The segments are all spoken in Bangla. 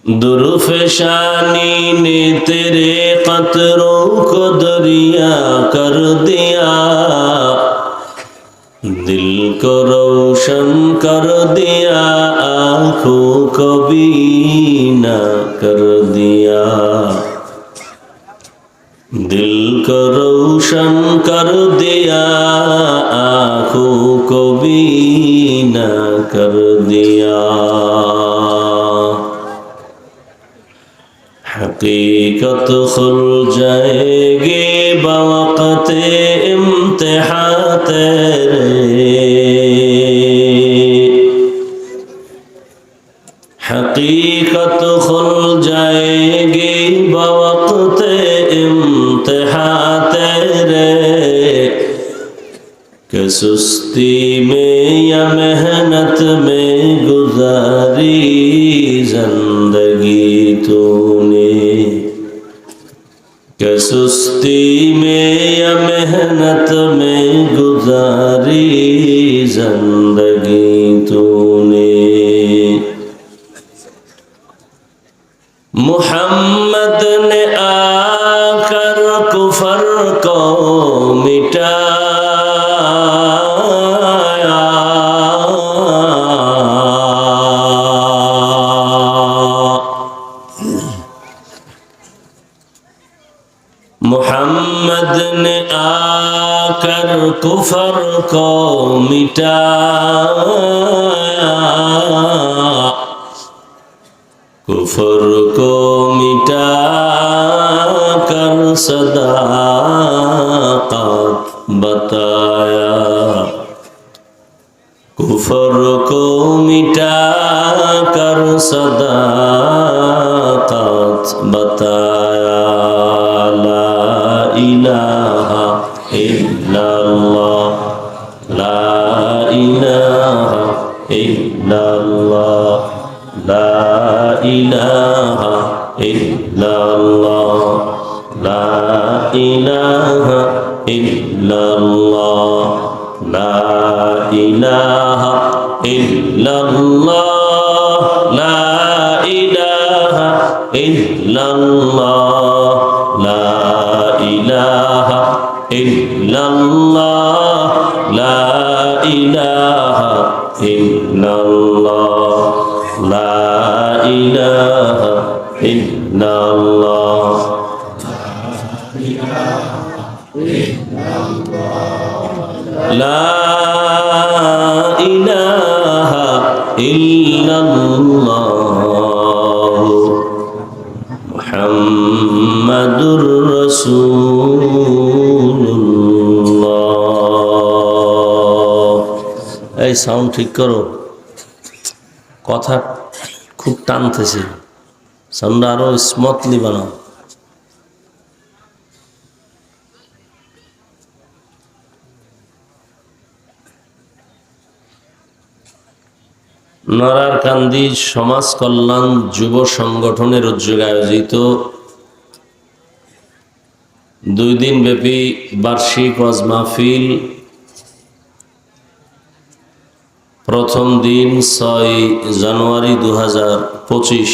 दुर्फशानी ने तेरे कतरों को दरिया कर दिया, दिल को रोशन कर दिया, आँखों को बीना कर दिया। दिल को रोशन कर दिया, आँखों को बीना कर दिया। हकीकत खुल जाएगी बवक़्ते इम्तिहान तेरे, हकीकत खुल जाएगी बवक़्ते इम्तिहान तेरे। कि सुस्ती में या मेहनत में गुजारी जिंदगी तूने, कि सुस्ती में या मेहनत में गुजारी जिंदगी तूने। मुहम्मद ने आकर कुफर को मिटाया, मुहम्मद ने आकर कुफर को मिटाया, कुफर को मिटा कर सदाक़त बताया, कुफर को मिटा कर सदाक़त बताया। ला इलाहा इल्लल्लाह, ला इलाहा इल्लल्लाह, ला इलाहा इल्लल्लाह, ला इलाहा इल्लल्लाह, ला इलाहा इल्लल्लाह, ला इलाहा इल्लल्लाह, ला इलाहा इल्लल्लाह, ला इलाहा इल्लल्लाह, ला इलाहा इल्लल्लाह। ला इलाहा इल्लल्लाह मुहम्मदुर রাসূলুল্লাহ। এই সাউন্ড ঠিক করো, কথা খুব টানতেছে, সাউন্ড আরো স্মুথলি বানাও। নড়ারকান্দি সমাজ কল্যাণ যুব সংগঠনের উদ্যোগে আয়োজিত 2 দিন ব্যাপী বার্ষিক ওয়াজ মাহফিল প্রথম দিন 6 জানুয়ারি 2025।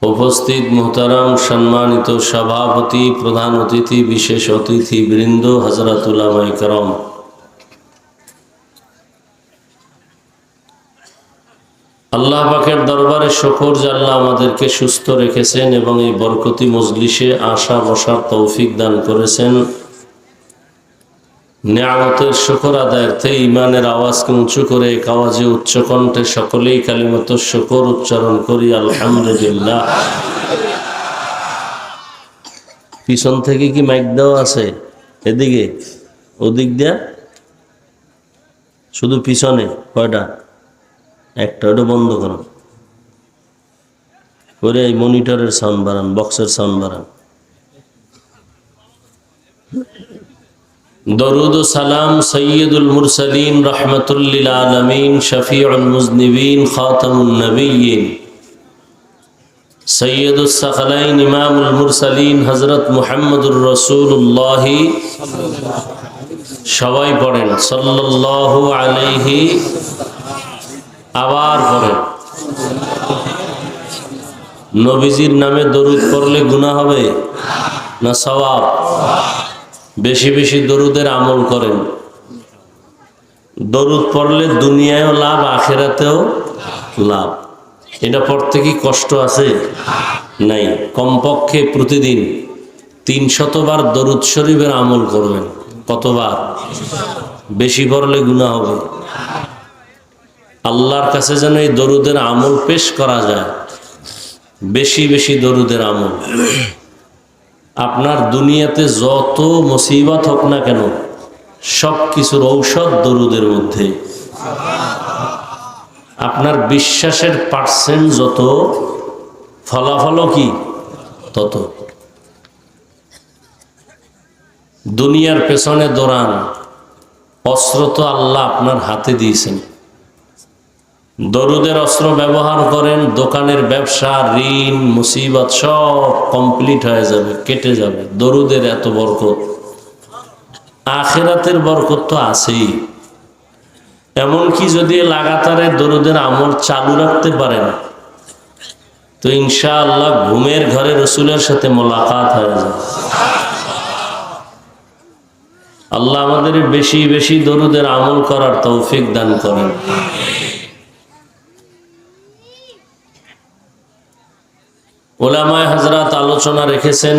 উপস্থিত মুহতারাম সম্মানিত সভাপতি, প্রধান অতিথি, বিশেষ অতিথি বৃন্দ, হযরত উলামায়ে কেরাম, আল্লাহ পাকের দরবারে শুকর যে আল্লাহ আমাদেরকে সুস্থ রেখেছেন এবং এই বরকতি মজলিসে আসা বসার তৌফিক দান করেছেন। নিয়ামতের শুকর আদায়ার্থে ইমানের আওয়াজকে উঁচু করে এক আওয়াজে উচ্চ কণ্ঠে সকলেই কালিমাতুশ শুকর উচ্চারণ করি, আলহামদুলিল্লাহ। পিছন থেকে কি মাইক দেওয়া আছে? এদিকে ওদিক দিয়া শুধু পিছনে কয়টা? একটা, ওটা বন্ধ করো করে এই মনিটরের সাউন্ড বাড়ান, বক্সের সাউন্ড বাড়ান। দরুদ ও সালাম সৈয়দুল মুরসালিন রহমাতুল লিল আলামিন শফিউল মুজনিবিন খাতামুন নবিয়্যিন সৈয়দুস সাকলাইন ইমামুল মুরসালিন হযরত মুহাম্মদুর রাসূলুল্লাহ সবাই পড়েন সাল্লাল্লাহু আলাইহি, আবার পড়েন নবীজির নামে দরুদ পড়লে গুনাহ হবে না সওয়াব? বেশি বেশি দরুদের আমল করেন। দরুদ পড়লে দুনিয়ায়ও লাভ, আখিরাতেও লাভ। এটা পড়তে কি কষ্ট আছে? নাই। কমপক্ষে প্রতিদিন 300 বার দরুদ শরীফের আমল করবেন। কতবার? বেশি পড়লে গুনাহ হবে। আল্লাহর কাছে যেন এই দরুদের আমল পেশ করা যায়, বেশি বেশি দরুদের আমল। আপনার দুনিয়াতে যত মুসিবত হোক না কেন, সব কিছুর ঔষধ দরুদের মধ্যে। আপনার বিশ্বাসের পার্সেন্ট যত, ফলাফলও কি তত। দুনিয়ার পেছনে দৌড়ান, অস্ত্র তো আল্লাহ আপনার হাতে দিয়েছেন। দরুদের অস্ত্র ব্যবহার করেন, দোকানের ব্যবসা, ঋণ, মুসিবত সব কমপ্লিট হয়ে যাবে, কেটে যাবে। দরুদের এত বরকত। আখিরাতের বরকত তো আছেই। এমনকি যদি লাগাতারে দরুদের আমল চালু রাখতে পারেন তো ইনশাআল্লাহ ঘুমের ঘরে রসুলের সাথে মোলাকাত হয়ে যায়। আল্লাহ আমাদের বেশি বেশি দরুদের আমল করার তৌফিক দান করেন। উলামায়ে হযরত আলোচনা রেখেছেন,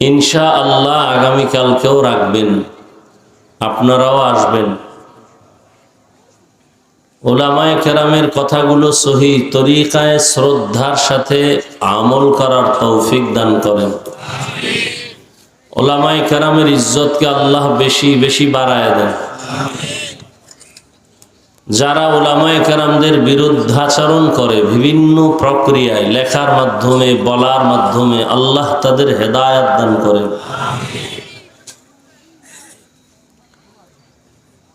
ইনশাআল্লাহ আগামীকালকেও রাখবেন, আপনারাও আসবেন। উলামায়ে কেরামের কথাগুলো সহি তরিকায় শ্রদ্ধার সাথে আমল করার তৌফিক দান করেন। উলামায়ে কেরামের ইজ্জতকে আল্লাহ বেশি বেশি বাড়ায় দেন। যারা উলামায়ে কেরামদের বিরুদ্ধাচরণ করে বিভিন্ন প্রক্রিয়ায়, লেখার মাধ্যমে, বলার মাধ্যমে, আল্লাহ তাদের হেদায়েত দান করেন।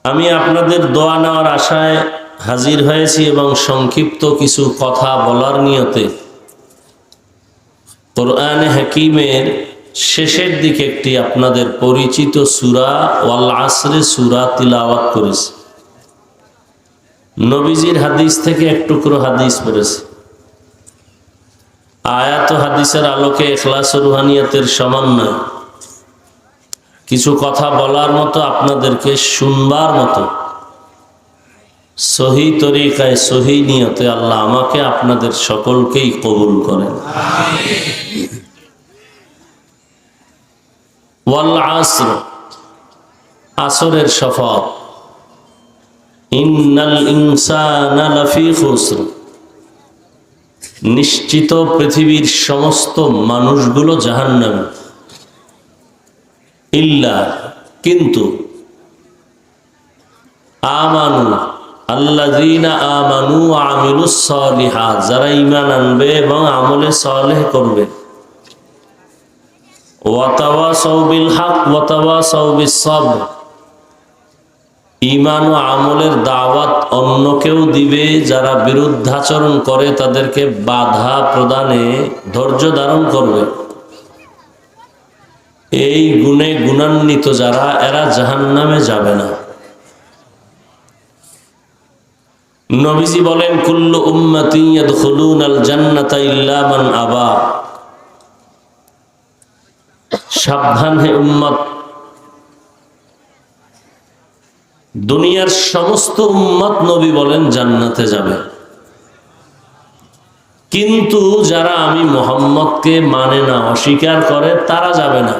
আমি আপনাদের দোয়া নেওয়ার আশায় হাজির হয়েছি এবং সংক্ষিপ্ত কিছু কথা বলার নিয়তে কোরআনে হাকিমের শেষের দিকে একটি আপনাদের পরিচিত সূরা ওয়াল আসরে সূরা তিলাওয়াত করেছি। নবীজির হাদিস থেকে এক টুকরো হাদিস পড়েছি। আয়াত ও হাদিসের আলোকে ইখলাস ও রুহানিয়াতের সমন্বয় কিছু কথা বলার মতো, আপনাদেরকে শুনবার মতো সহি তরিকায় সহি নিয়তে আল্লাহ আমাকে আপনাদের সকলকেই কবুল করেন। ওয়াল আসর, আসরের শপথ। ইন্নাল ইনসানা লাফি খুসর, নিশ্চিত পৃথিবীর সমস্ত মানুষগুলো জাহান্নামী। ইল্লা, কিন্তু, আমানু, আল্লাযীনা আমানু ওয়া আমিলুস সালিহাত, যারা ঈমান আনবে এবং আমলে সালেহ করবে। ওয়া তাওয়াসাউ বিল হক ওয়া তাওয়াসাউ বিস সাবর, ঈমান ও আমলের দাওয়াত অন্যকেও দিবে, যারা বিরুদ্ধাচরণ করে তাদেরকে বাধা প্রদানে ধৈর্য ধারণ করবে। এই গুণে গুণান্বিত যারা, এরা জাহান্নামে যাবে না। নবীজি বলেন, কুল্লু উম্মতি ইয়াদখুলুনাল জান্নাতা ইল্লা মান আবা। সাবধান হে উম্মত, দুনিয়ার সমস্ত উম্মত নবী বলেন জান্নাতে যাবে, কিন্তু যারা আমি মুহাম্মদকে মানে না, অস্বীকার করে, তারা যাবে না।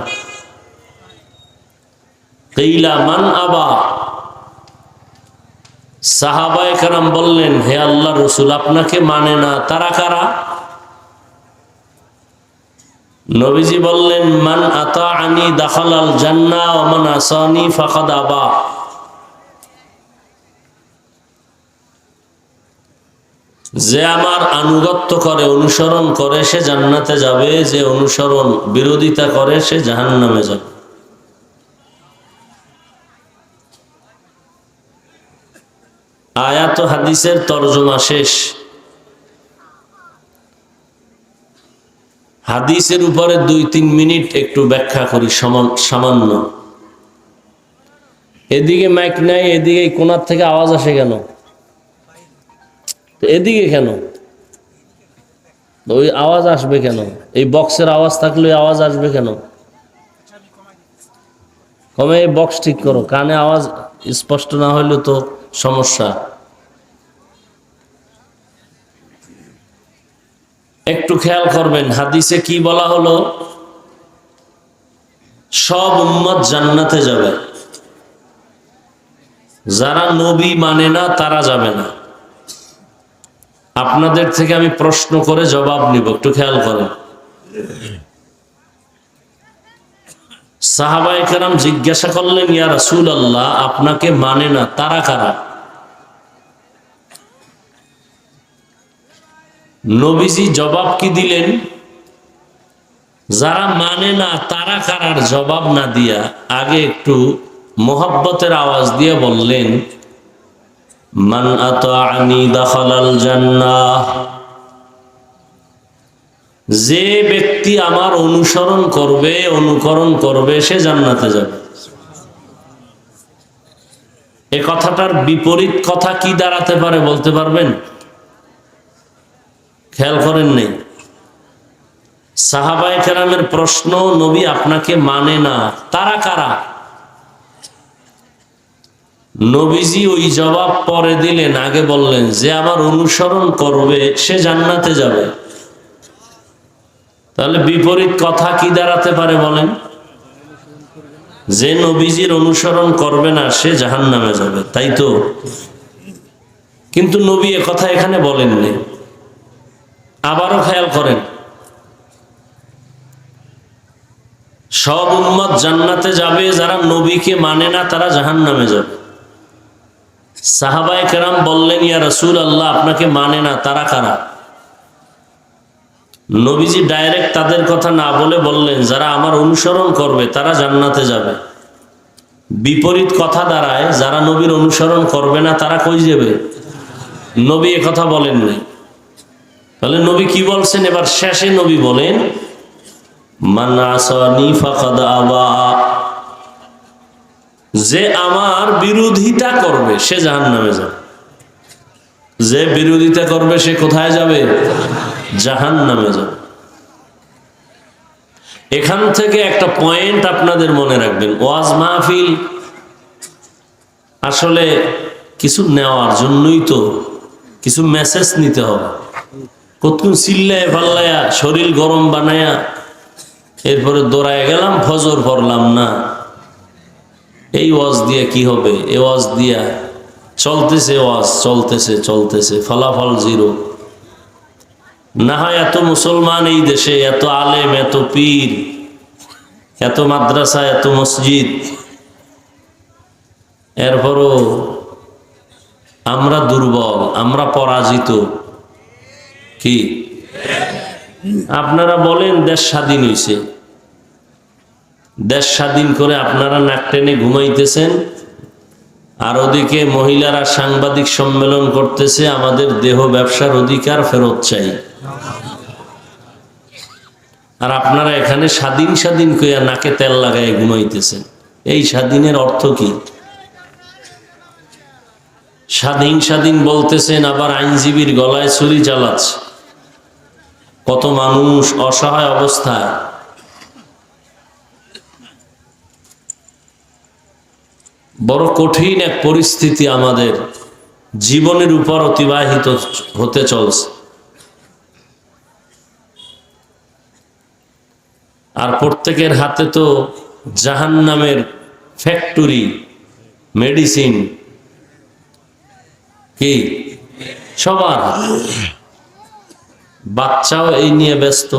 কিলা মান আবা, সাহাবায়ে কেরাম বললেন, হে আল্লাহর রাসূল, আপনাকে মানে না, তারা কারা? নবীজি বললেন, মান আতাআনি দাখালাল জান্নাহ ওয়া মান আসানি ফাকাদ আবা। যে আমার আনুগত্য করে, অনুসরণ করে, সে জান্নাতে যাবে, যে অনুসরণ বিরোধিতা করে সে জাহান্নামে যাবে। আয়াত ও হাদিসের তরজমা শেষ। হাদিসের উপরে 2-3 মিনিট একটু ব্যাখ্যা করি সামান্য। এদিকে মাইক নাই, এদিকে এই কোণার থেকে আওয়াজ আসে কেন? এদিকে কেন? ওই আওয়াজ আসবে কেন? এই বক্সের আওয়াজ থাকলে ওই আওয়াজ আসবে কেন? কমে এই বক্স ঠিক করো, কানে আওয়াজ স্পষ্ট না হইলে তো সমস্যা। একটু খেয়াল করবেন হাদিসে কি বলা হলো, সব উম্মত জান্নাতে যাবে, যারা নবী মানে না তারা যাবে না। আপনাদের থেকে আমি প্রশ্ন করে জবাব নিব, একটু খেয়াল করেন। সাহাবায়ে কেরাম জিজ্ঞাসা করলেন, ইয়া রাসূলুল্লাহ, আপনাকে মানে না তারা কারা? নবীজি জবাব কি দিলেন? যারা মানে না তারা কারার জবাব না দিয়া আগে একটু মোহাব্বতের আওয়াজ দিয়ে বললেন, মান আতাআনি দাখালাল জান্নাহ, যে ব্যক্তি আমার অনুসরণ করবে, অনুকরণ করবে, সে জান্নাতে যাবে। এ কথাটার বিপরীত কথা কি দাঁড়াতে পারে বলতে পারবেন? খেয়াল করেন নেই? সাহাবায়ে কেরামের প্রশ্ন, নবী আপনাকে মানে না তারা কারা? নবীজি ওই জবাব পরে দিলেন, আগে বললেন যে আমার অনুসরণ করবে সে জান্নাতে যাবে। তাহলে বিপরীত কথা কি দাঁড়াতে পারে বলেন? যে নবীজির অনুসরণ করবে না সে জাহান্নামে যাবে, তাই তো? কিন্তু নবী এ কথা এখানে বলেননি। আবারও খেয়াল করেন, সব উম্মত জান্নাতে যাবে, যারা নবীকে মানে না তারা জাহান্নামে যাবে। সাহাবায়ে কেরাম বললেন, ইয়া রাসূলুল্লাহ, আপনাকে মানে না তারা কারা? নবীজি ডাইরেক্ট তাদের কথা না বলে বললেন, যারা আমার অনুসরণ করবে তারা জান্নাতে যাবে। বিপরীত কথা দাঁড়ায়, যারা নবীর অনুসরণ করবে না তারা কই যাবে? নবী এ কথা বলেন নাই। তাহলে নবী কি বলছেন? এবার শেষে নবী বলেন, মান আসানি ফাকাদ আবা, যে আমার বিরোধিতা করবে সে জাহান্নামে যাবে। যে বিরোধিতা করবে সে কোথায় যাবে? জাহান্নামে যাবে। এখান থেকে একটা পয়েন্ট আপনাদের মনে রাখবেন, ওয়াজ মাহফিল আসলে কিছু নেওয়ার জন্যই তো, কিছু মেসেজ নিতে হবে। কতক্ষণ চিল্লায় পাল্লায়া শরীর গরম বানায়া এরপরে দৌড়ায় গেলাম, ফজর পড়লাম না, এই ওয়াজ দিয়ে কি হবে? এ ওয়াজ দিয়া চলতেছে, ওয়াজ চলতেছে চলতেছে, ফলাফল জিরো। না হয় এত মুসলমান এই দেশে, এত আলেম, এত পীর, এত মাদ্রাসা, এত মসজিদ, এরপরও আমরা দুর্বল, আমরা পরাজিত। কি আপনারা বলেন দেশ স্বাধীন হয়েছে, দেশ স্বাধীন করে আপনারা নাক টেনে ঘুমাইতেছেন, আর ওদিকে মহিলারা সাংবাদিক সম্মেলন করতেছে, আমাদের দেহ ব্যবসার অধিকার ফেরত চাই। আর আপনারা এখানে স্বাধীন স্বাধীন কইয়া নাকে তেল লাগায় ঘুমাইতেছেন। এই স্বাধীনের অর্থ কি? স্বাধীন স্বাধীন বলতেছেন, আবার আইনজীবীর গলায় ছুরি চালাচ্ছে, কত মানুষ অসহায় অবস্থায়। বড় কঠিন এক পরিস্থিতি আমাদের জীবনের উপর অতিবাহিত হতে চলছে। আর প্রত্যেকের হাতে তো জাহান্নামের ফ্যাক্টরি, মেডিসিন, কি সবার। বাচ্চাও এই নিয়ে ব্যস্ত,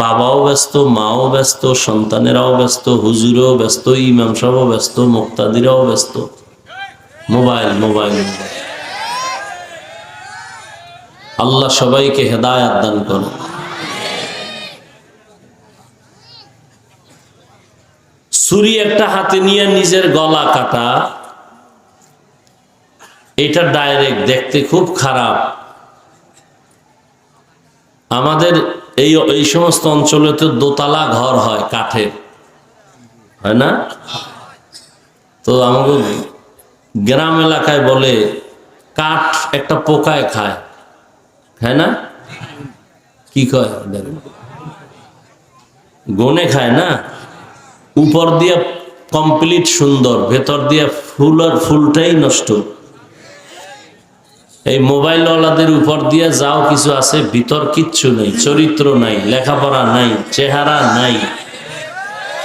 বাবাও ব্যস্ত, মাও ব্যস্ত, সন্তানেরাও ব্যস্ত, হুজুরও ব্যস্ত, ইমাম সাহেবও ব্যস্ত, মুক্তাদিরাও ব্যস্ত। Mobile mobile. আল্লাহ সবাইকে হেদায়েত দান করুন। ছুরি একটা হাতে নিয়ে নিজের গলা কাটা, এটা ডাইরেক্ট দেখতে খুব খারাপ। আমাদের এই সমস্ত অঞ্চলে তো দোতলা ঘর হয় কাঠের, হয় না? তো আমাদের গ্রাম এলাকায় বলে কাঠ একটা পোকায় খায়, খায় না? কি কয় গনে খায় না, উপর দিয়া কমপ্লিট সুন্দর, ভেতর দিয়া ফুল আর ফুলটাই নষ্ট। এই মোবাইলওয়ালাদের উপর দিয়া যাও কিছু আছে, ভিতর কিচ্ছু নেই, চরিত্র নাই, লেখাপড়া নাই, চেহারা নাই।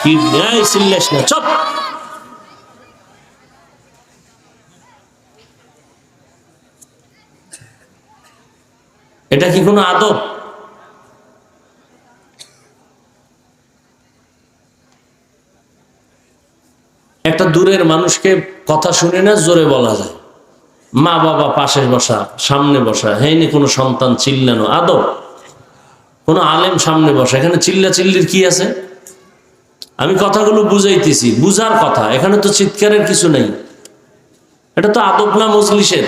কি নাই সিল্লেস না, চপ। এটা কি কোনো আদব? একটা দূরের মানুষকে কথা শুনে না জোরে বলা যায়, মা বাবা পাশে বসা, সামনে বসা, হ্যাঁ কোনো সন্তান চিল্লানো আদব। কোনো আলেম সামনে বসা, এখানে চিল্লা চিল্লির কি আছে? আমি কথাগুলো বুঝাইতেছি, বুঝার কথা, এখানে তো চিৎকারের কিছু নেই। এটা তো আদব না মজলিসের।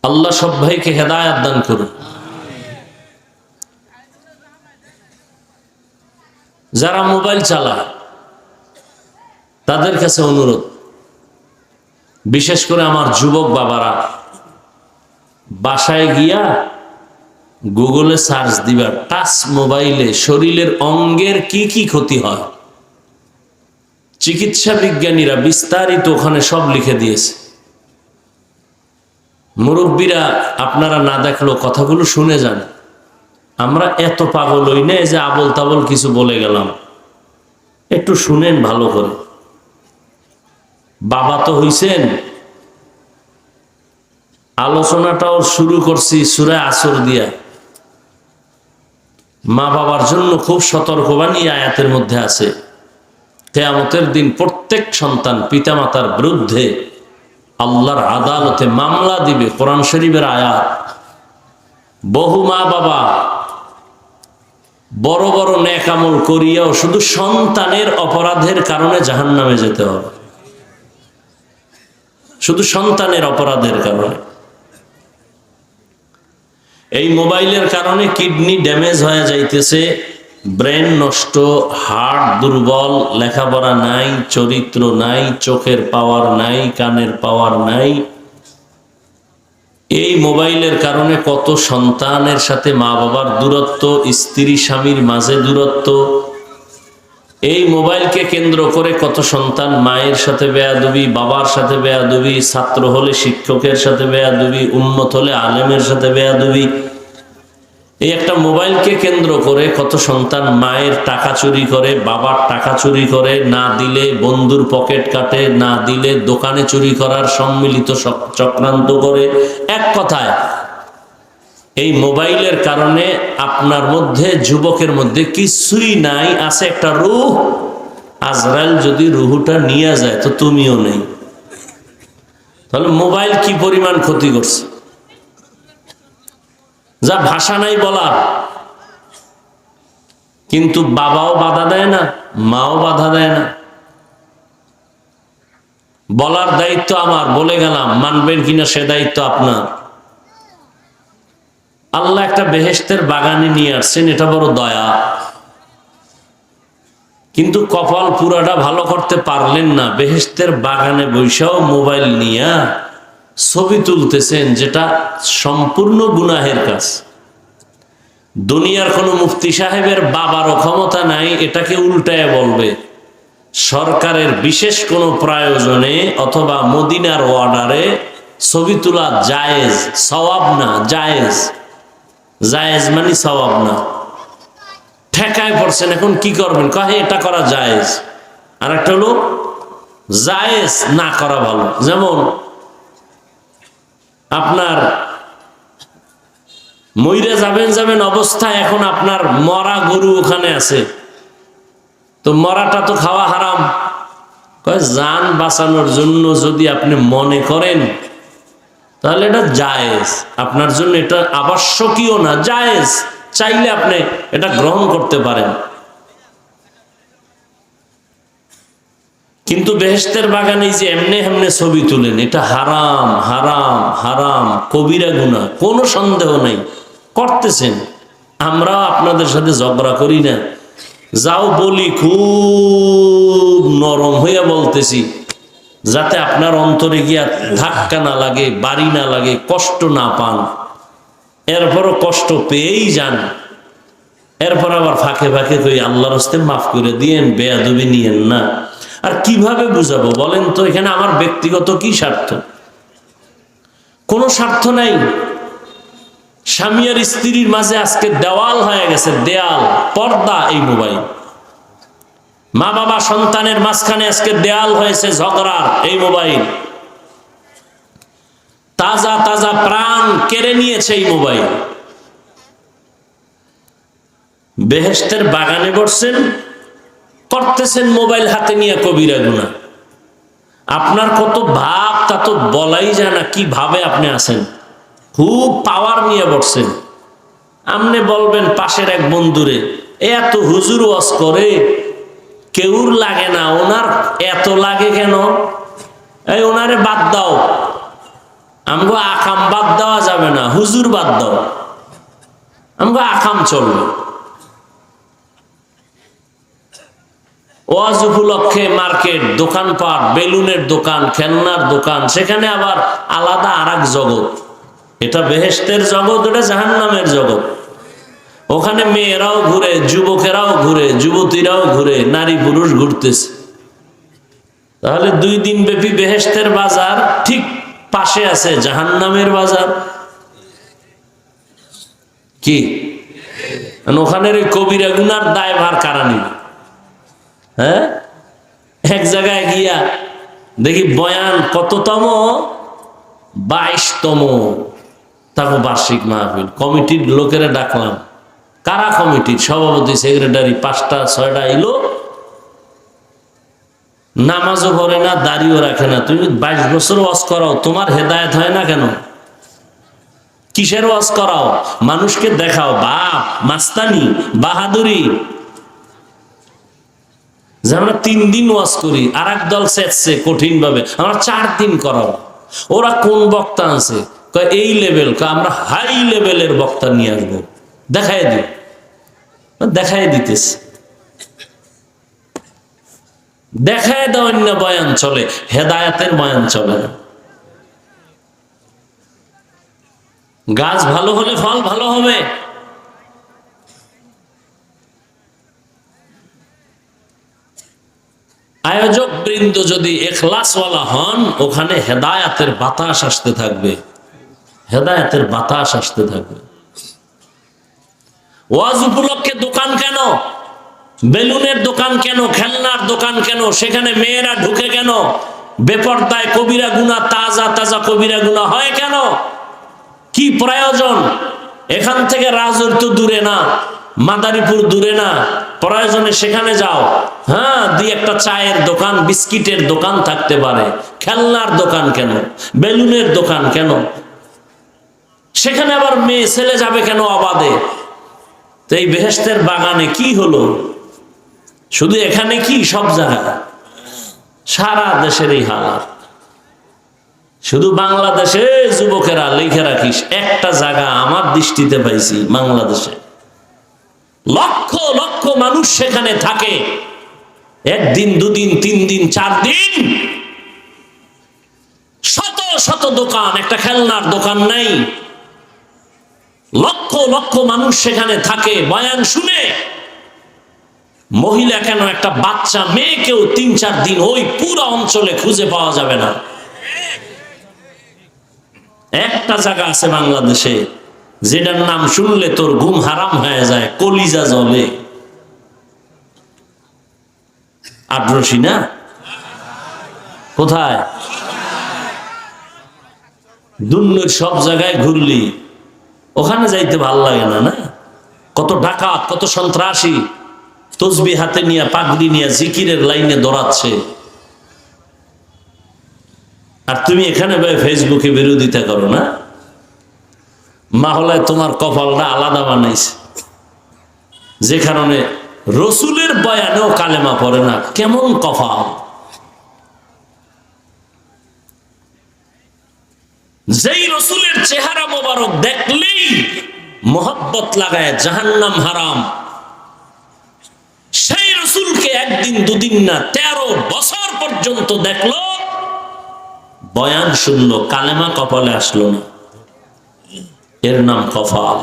আল্লাহ সব ভাইকে হেদায়েত দান করুন। যারা মোবাইল চালায় তাদের কাছে অনুরোধ, বিশেষ করে আমার যুবক বাবারা, বাসায় গিয়া গুগলে সার্চ দিবা টাচ মোবাইলে শরীরের অঙ্গের কি কি ক্ষতি হয়। চিকিৎসা বিজ্ঞানীরা বিস্তারিত ওখানে সব লিখে দিয়েছে। মুরব্বীরা আপনারা না দেখলেও কথাগুলো শুনে যান। আমরা এত পাগল হই না যে আবল তাবল কিছু বলে গেলাম, একটু শুনেন ভালো করে। বাবা তো হইছেন, আলোচনাটাও শুরু করছি সূরা আসর দিয়া। মা বাবার জন্য খুব সতর্কবাণী আয়াতের মধ্যে আছে। কিয়ামতের দিন প্রত্যেক সন্তান পিতামাতার বিরুদ্ধে আল্লাহর আদালতে মামলা দিবে। কোরআন শরীফের আয়াত। বহু মা বাবা বড় বড় নেক আমল করিয়াও শুধু সন্তানের অপরাধের কারণে জাহান্নামে যেতে হবে, শুধু সন্তানের অপরাধের কারণে। এই মোবাইলের কারণে কিডনি ড্যামেজ হয়ে যাইতেছে, ব্রেন নষ্ট, হার্ট দুর্বল, লেখাপড়া নাই, চরিত্র নাই, চোখের পাওয়ার নাই, কানের পাওয়ার নাই। এই মোবাইলের কারণে কত সন্তানের সাথে মা বাবার দূরত্ব, স্ত্রী স্বামীর মাঝে দূরত্ব। এই মোবাইলকে কেন্দ্র করে কত সন্তান মায়ের সাথে বেয়াদবি, বাবার সাথে বেয়াদবি, ছাত্র হলে শিক্ষকের সাথে বেয়াদবি, উম্মত হলে আলেমের সাথে বেয়াদবি। এই একটা মোবাইলকে কেন্দ্র করে কত সন্তান মায়ের টাকা চুরি করে, বাবার টাকা চুরি করে, না দিলে বন্ধুর পকেট কাটে, না দিলে দোকানে চুরি করার সম্মিলিত চক্রান্ত করে। এক কথায় এই মোবাইলের কারণে আপনার মধ্যে, যুবকের মধ্যে কিছুই নাই, আছে একটা রূহ। আজরাইল যদি রুহটা নিয়ে যায় তো তুমিও নেই। তাহলে মোবাইল কি পরিমাণ ক্ষতি করছে, যা ভাষা নাই বলার। কিন্তু বাবাও বাধা দেয় না, মাও বাধা দেয় না। বলার দায়িত্ব আমার, বলে গেলাম, মানবেন কিনা সে দায়িত্ব আপনার। আল্লাহ একটা বেহেশতের বাগানে নিয়ে আসছেন, এটা বড় দয়া। কিন্তু কপাল পুরাটা ভালো করতে পারলেন না। বেহেশতের বাগানে বৈশাও মোবাইল নিয়ে ছবি তুলতেছেন, যেটা সম্পূর্ণ গুনাহের কাজ। দুনিয়ার কোনো মুফতি সাহেবের বাবারও ক্ষমতা নাই এটাকে উল্টায় বলবে। সরকারের বিশেষ কোনো প্রয়োজনে অথবা মদিনার অর্ডারে ছবি তোলা জায়েজ, সওয়াব না, জায়েজ। জায়েজ মানে সওয়াব না। ঠেকায় পড়ছেন, এখন কি করবেন? কহে এটা করা জায়েজ। আর একটা হলো জায়েজ না করা ভালো। যেমন আপনার মইরে যাবেন অবস্থায় এখন আপনার মরা গরু ওখানে আছে, তো মরাটা তো খাওয়া হারাম। কয় জান বাঁচানোর জন্য যদি আপনি মনে করেন তাহলে এটা জায়েজ, আপনার জন্য এটা আবশ্যকীয় না, জায়েজ। চাইলে আপনি এটা গ্রহণ করতে পারেন। কিন্তু বেহেশতের বাগানে যে এমনে এমনে ছবি তুলেন, এটা হারাম, হারাম, হারাম, কবিরা গুনাহ, কোনো সন্দেহ নেই। করতেছেন, আমরাও আপনাদের সাথে ঝগড়া করি না। যাও বলি খুব নরম হইয়া বলতেছি, যাতে আপনার অন্তরে গিয়া ধাক্কা না লাগে, বাড়ি না লাগে, কষ্ট না পান। এরপরও কষ্ট পেয়েই যান। এরপর আবার ফাঁকে ফাঁকে কই আল্লাহর হস্তে মাফ করে দিয়েন, বেয়াদবি নিয়েন না। আর কিভাবে বুঝাবো বলেন তো? এখানে আমার ব্যক্তিগত কি স্বার্থ? কোনো স্বার্থ নাই। স্বামী আর স্ত্রীর মাঝে আজকে দেওয়াল হয়ে গেছে, দেয়াল, পর্দা এই মোবাইল। মা বাবা সন্তানের মাঝখানে আজকে দেয়াল হয়েছে ঝগড়ার এই মোবাইল। তাজা তাজা প্রাণ কেড়ে নিয়েছে এই মোবাইল। বেহেশতের বাগানে বসছেন, করতেছেন মোবাইল হাতে নিয়ে কবিরা গুনাহ। আপনার কত ভাব তা তো বলাই যায় না, কি ভাবে আপনি আছেন। খুব পাওয়ার নিয়ে বসছেন। আপনি বলবেন পাশের এক বন্ধুরে, এত হুজুর ওয়াজ করে, কেউর লাগে না, ওনার এত লাগে কেন? এই ওনারে বাদ দাও। আমগো আকাম বাদ দেওয়া যাবে না, হুজুর বাদ দাও, আমগো আকাম চলবে। ওয়াজ উপলক্ষে মার্কেট, দোকানপাট, বেলুনের দোকান, খেলনার দোকান, সেখানে আবার আলাদা আর এক জগৎ। এটা বেহেশতের জগৎ, এটা জাহান্নামের জগৎ। ওখানে মেয়েরাও ঘুরে, যুবকেরাও ঘুরে, যুবতীরাও ঘুরে, নারী পুরুষ ঘুরতেছে। তাহলে 2 দিন ব্যাপী বেহেশতের বাজার, ঠিক পাশে আছে জাহান্নামের বাজার। কি ওখানের ওই কবিরা গুনার দায়ভার কারা নিবে? হ্যাঁ, এক জায়গায় গিয়া দেখি বয়ান কততম, 22তম তাকে বার্ষিক মাহফিল। কমিটির লোকেরা ডাকলাম। কারা কমিটির? সভাপতি, সেক্রেটারি, 5টা 6টা এলো। নামাজও পড়ে না, দাড়িও রাখে না। তুমি 22 বছর ওয়াজ করাও, তোমার হেদায়েত হয় না কেন? কিসের ওয়াজ করাও? মানুষকে দেখাও বাপ, মাস্তানি, বাহাদুরি। যে আমরা 3 দিন ওয়াজ করি, আর এক দল চেয়েছে কঠিন ভাবে আমরা 4 দিন করাও। ওরা কোন বক্তা আছে? এই লেভেল। আমরা হাই লেভেলের বক্তা নিয়ে আসবো, দেখাই দিই। দেখাই দিতেছে, দেখায় দেওয়ার না বয়ান চলে, হেদায়েতের বয়ান চলে না। গাছ ভালো হলে ফল ভালো হবে। আয়োজক বৃন্দ যদি ইখলাসওয়ালা হন, ওখানে হেদায়েতের বাতাস আসতে থাকবে, হেদায়েতের বাতাস আসতে থাকবে। ওয়াজ উপলক্ষে দোকান কেন? বেলুনের দোকান কেন? খেলনার দোকান কেন? সেখানে মেয়েরা ঢুকে কেন? বেপরদায় কবিরা গুনাহ, তাজা তাজা কবিরা গুনাহ হয় কেন? কি প্রয়োজন? এখান থেকে রাজুর তো দূরে না, মাদারীপুর দূরে না, প্রয়োজনে সেখানে যাও। হ্যাঁ, 2-1টা চায়ের দোকান, বিস্কিটের দোকান থাকতে পারে। খেলনার দোকান কেন? বেলুনের দোকান কেন? সেখানে আবার মেয়ে ছেলে যাবে কেন অবাধে? তো এই বেহেশতের বাগানে কি হলো? শুধু এখানে কি, সব জায়গায়, সারা দেশের এই হালাত। শুধু বাংলাদেশে যুবকেরা লিখে রাখিস, একটা জায়গা আমার দৃষ্টিতে পাইছি, বাংলাদেশে লক্ষ লক্ষ মানুষ সেখানে থাকে, 1 দিন 2 দিন 3 দিন 4 দিন, শত শত দোকান, একটা খেলনার দোকান নাই। লক্ষ লক্ষ মানুষ সেখানে থাকে, বয়ান শুনে। মহিলা কেন, একটা বাচ্চা মেয়েকেও 3-4 দিন ওই পুরো অঞ্চলে খুঁজে পাওয়া যাবে না। একটা জায়গা আছে বাংলাদেশে যেটার নাম শুনলে তোর ঘুম হারাম হয়ে যায়, কলিজা জ্বলে। আদ্রসী না? কোথায়? দুনিয়ার সব জায়গায় ঘুরলি, ওখানে যাইতে ভাল লাগে না? না, কত ডাকাত, কত সন্ত্রাসী তসবি হাতে নিয়ে, পাগড়ি নিয়ে জিকিরের লাইনে দৌড়াচ্ছে। আর তুমি এখানে ভাই ফেসবুকে বিরোধিতা করো না? মাহলায় তোমার কপালটা আলাদা বানাইছে, যে কারণে রসুলের বয়ানেও কালেমা পড়ে না। কেমন কপাল! যেই রসুলের চেহারা মোবারক দেখলেই মোহব্বত লাগায় জাহান্নাম হারাম, একদিন দুদিন না 13 বছর পর্যন্ত দেখলো, বয়ান শুনলো, কালেমা কপালে আসলো না। এর নাম কপাল।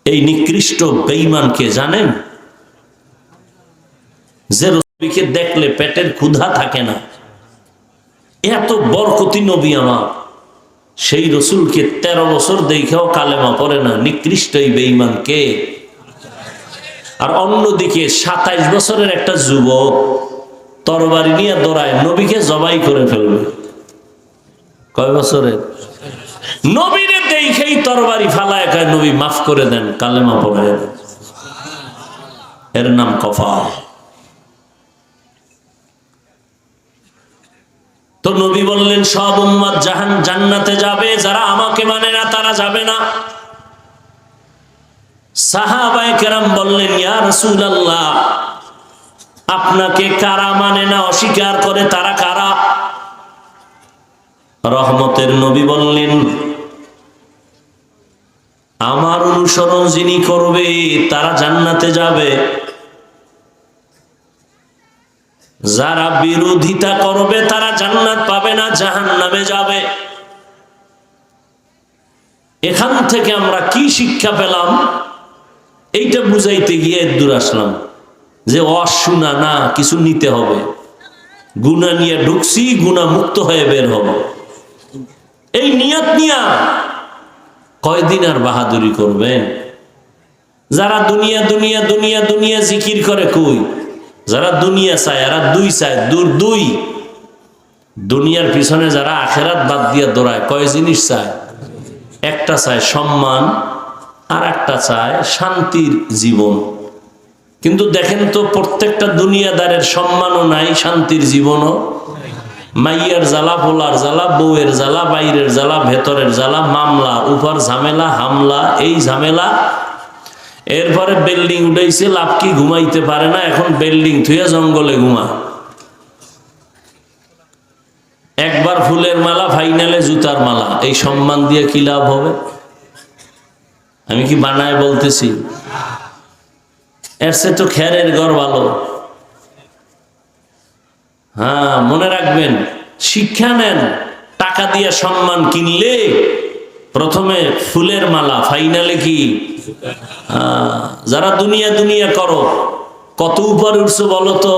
এই নিকৃষ্ট বেঈমানকে জানেন, যে রসুলকে দেখলে পেটের ক্ষুধা থাকে না, এত বরকতি নবী আমার, সেই রসুলকে 13 বছর দেখেও কালেমা পড়ে না। নিকৃষ্ট এই বেঈমানকে। আর অন্যদিকে 27 বছরের একটা যুবক তরবারি নিয়ে দৌড়ায়, নবীকে জবাই করে ফেলবে। কয় বছরের? নবীরে দেখেই তরবারি ফালায় কয়, নবী মাফ করে দেন, কালেমা পড়ে। এর নাম কপাল। তো নবী বললেন, সব উম্মত জান্নাতে যাবে, যারা আমাকে মানে না তারা যাবে না। সাহাবায়ে কেরাম বললেন, ইয়া রাসূলুল্লাহ, আপনাকে কারা মানে না, অস্বীকার করে, তারা কারা? রহমতের নবী বললেন, আমার অনুসরণ যিনি করবে তারা জান্নাতে যাবে, যারা বিরোধিতা করবে তারা জান্নাত পাবে না, জাহান্নামে যাবে। এখান থেকে আমরা কি শিক্ষা পেলাম, এইটা বুঝাইতে গিয়ে দূর আসলাম যে অশুনা না, কিছু নিতে হবে। গুনাহ নিয়ে ঢুকছি, গুনাহ মুক্ত হয়ে বের হব, এই নিয়ত নিয়া কয়দিন আর বাহাদুরি করবেন? যারা দুনিয়া দুনিয়া দুনিয়া দুনিয়া জিকির করে, কই যারা দুনিয়া চায়, এরা দুই চায়, দুই দুনিয়ার পিছনে যারা আখেরাত বাদ দিয়ে দৌড়ায়, কয় জিনিস চায়? একটা চায় সম্মান, আর একটা চায় শান্তির জীবন। কিন্তু দেখেন তো, প্রত্যেকটা দুনিয়াদারের সম্মানও নাই, শান্তির জীবনও। মাইয়ার জ্বালা, পোলার জ্বালা, বউয়ের জ্বালা, বাইরের জ্বালা, ভেতরের জ্বালা, মামলা, উপর ঝামেলা, হামলা, এই ঝামেলা। এরপরে বিল্ডিং উঠাইছে, লাভ কি? ঘুমাইতে পারে না, এখন বিল্ডিং থুয়ে জঙ্গলে ঘুমা। একবার ফুলের মালা, ফাইনালে জুতার মালা। এই সম্মান দিয়ে কি লাভ হবে? আমি কি বানায় বলতেছি? এর চেয়ে তো খেরের ঘর ভালো। হ্যাঁ, মনে রাখবেন, শিক্ষা নেন। টাকা দিয়ে সম্মান কিনলে প্রথমে ফুলের মালা, ফাইনালে কি? যারা দুনিয়া দুনিয়া করো, কত উপরে উঠছো বলো তো?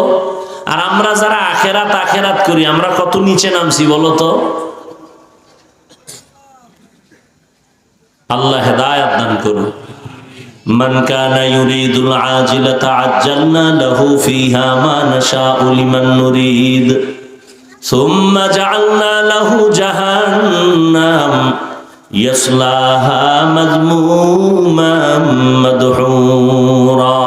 আর আমরা যারা আখেরাত আখেরাত করি, আমরা কত নিচে নামছি বলো তো? আল্লাহ হেদায়েত দান করুন। মান কানা ইউরিদুল আজিলাতা আজ্জালনা লাহু ফিহা মা নাশাউ লিমান নুরিদ সুম্মা জাআলনা লাহু জাহান্নাম ইয়াসলাহা মাযমুমান মাদহুরা।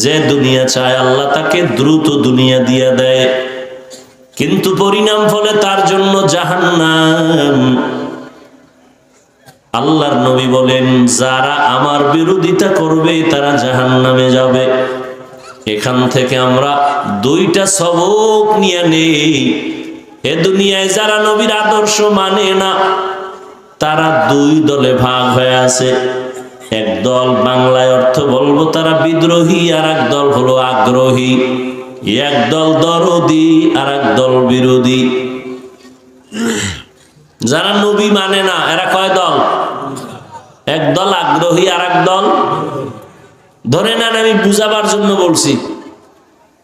যে দুনিয়া চায় আল্লাহ তাকে দ্রুত দুনিয়া দিয়ে দেয়, কিন্তু পরিণাম ফলে তার জন্য জাহান্নাম। আল্লাহর নবী বলেন, যারা আমার বিরোধিতা করবে তারা জাহান্নামে যাবে। এখান থেকে আমরা দুইটা সবক নিয়ে নেই। এ দুনিয়ায় যারা নবীর আদর্শ মানে না, তারা দুই দলে ভাগ হয়ে আছে। এক দল, বাংলায় অর্থ বলবো, তারা বিদ্রোহী, আর এক দল হলো আগ্রহী। এক দল দরদি, আর এক দল বিরোধী। যারা নবী মানে না, এরা কয় দল? এক দল আগ্রহী, আর এক দল। ধরে নেন, আমি বুঝাবার জন্য বলছি।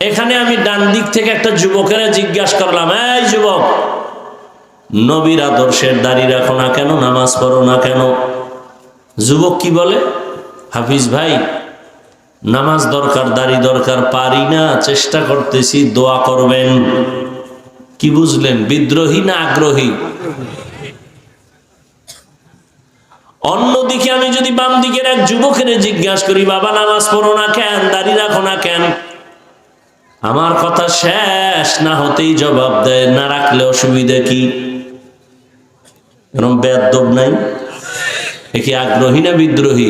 এখানে আমি ডান দিক থেকে একটা যুবকের জিজ্ঞাসা করলাম, এই যুবক, নবীর আদর্শের দাড়ি রাখো না কেন, নামাজ পড়ো না কেন? যুবক কি বলে? হাফিজ ভাই, নামাজ দরকার, দাড়ি দরকার, পারি না, চেষ্টা করতেছি, দোয়া করবেন। কি বুঝলেন? বিদ্রোহী না আগ্রহী? অন্যদিকে আমি যদি বাম দিকের এক যুবকের জিজ্ঞাসা করি, বাবা নামাজ পড়ো না কেন, দাড়ি রাখো না কেন? আমার কথা শেষ না হতেই জবাব দেয়, না রাখলে অসুবিধা কি? এরকম বেয়াদব নাই? এ কি আগ্রহী না বিদ্রোহী?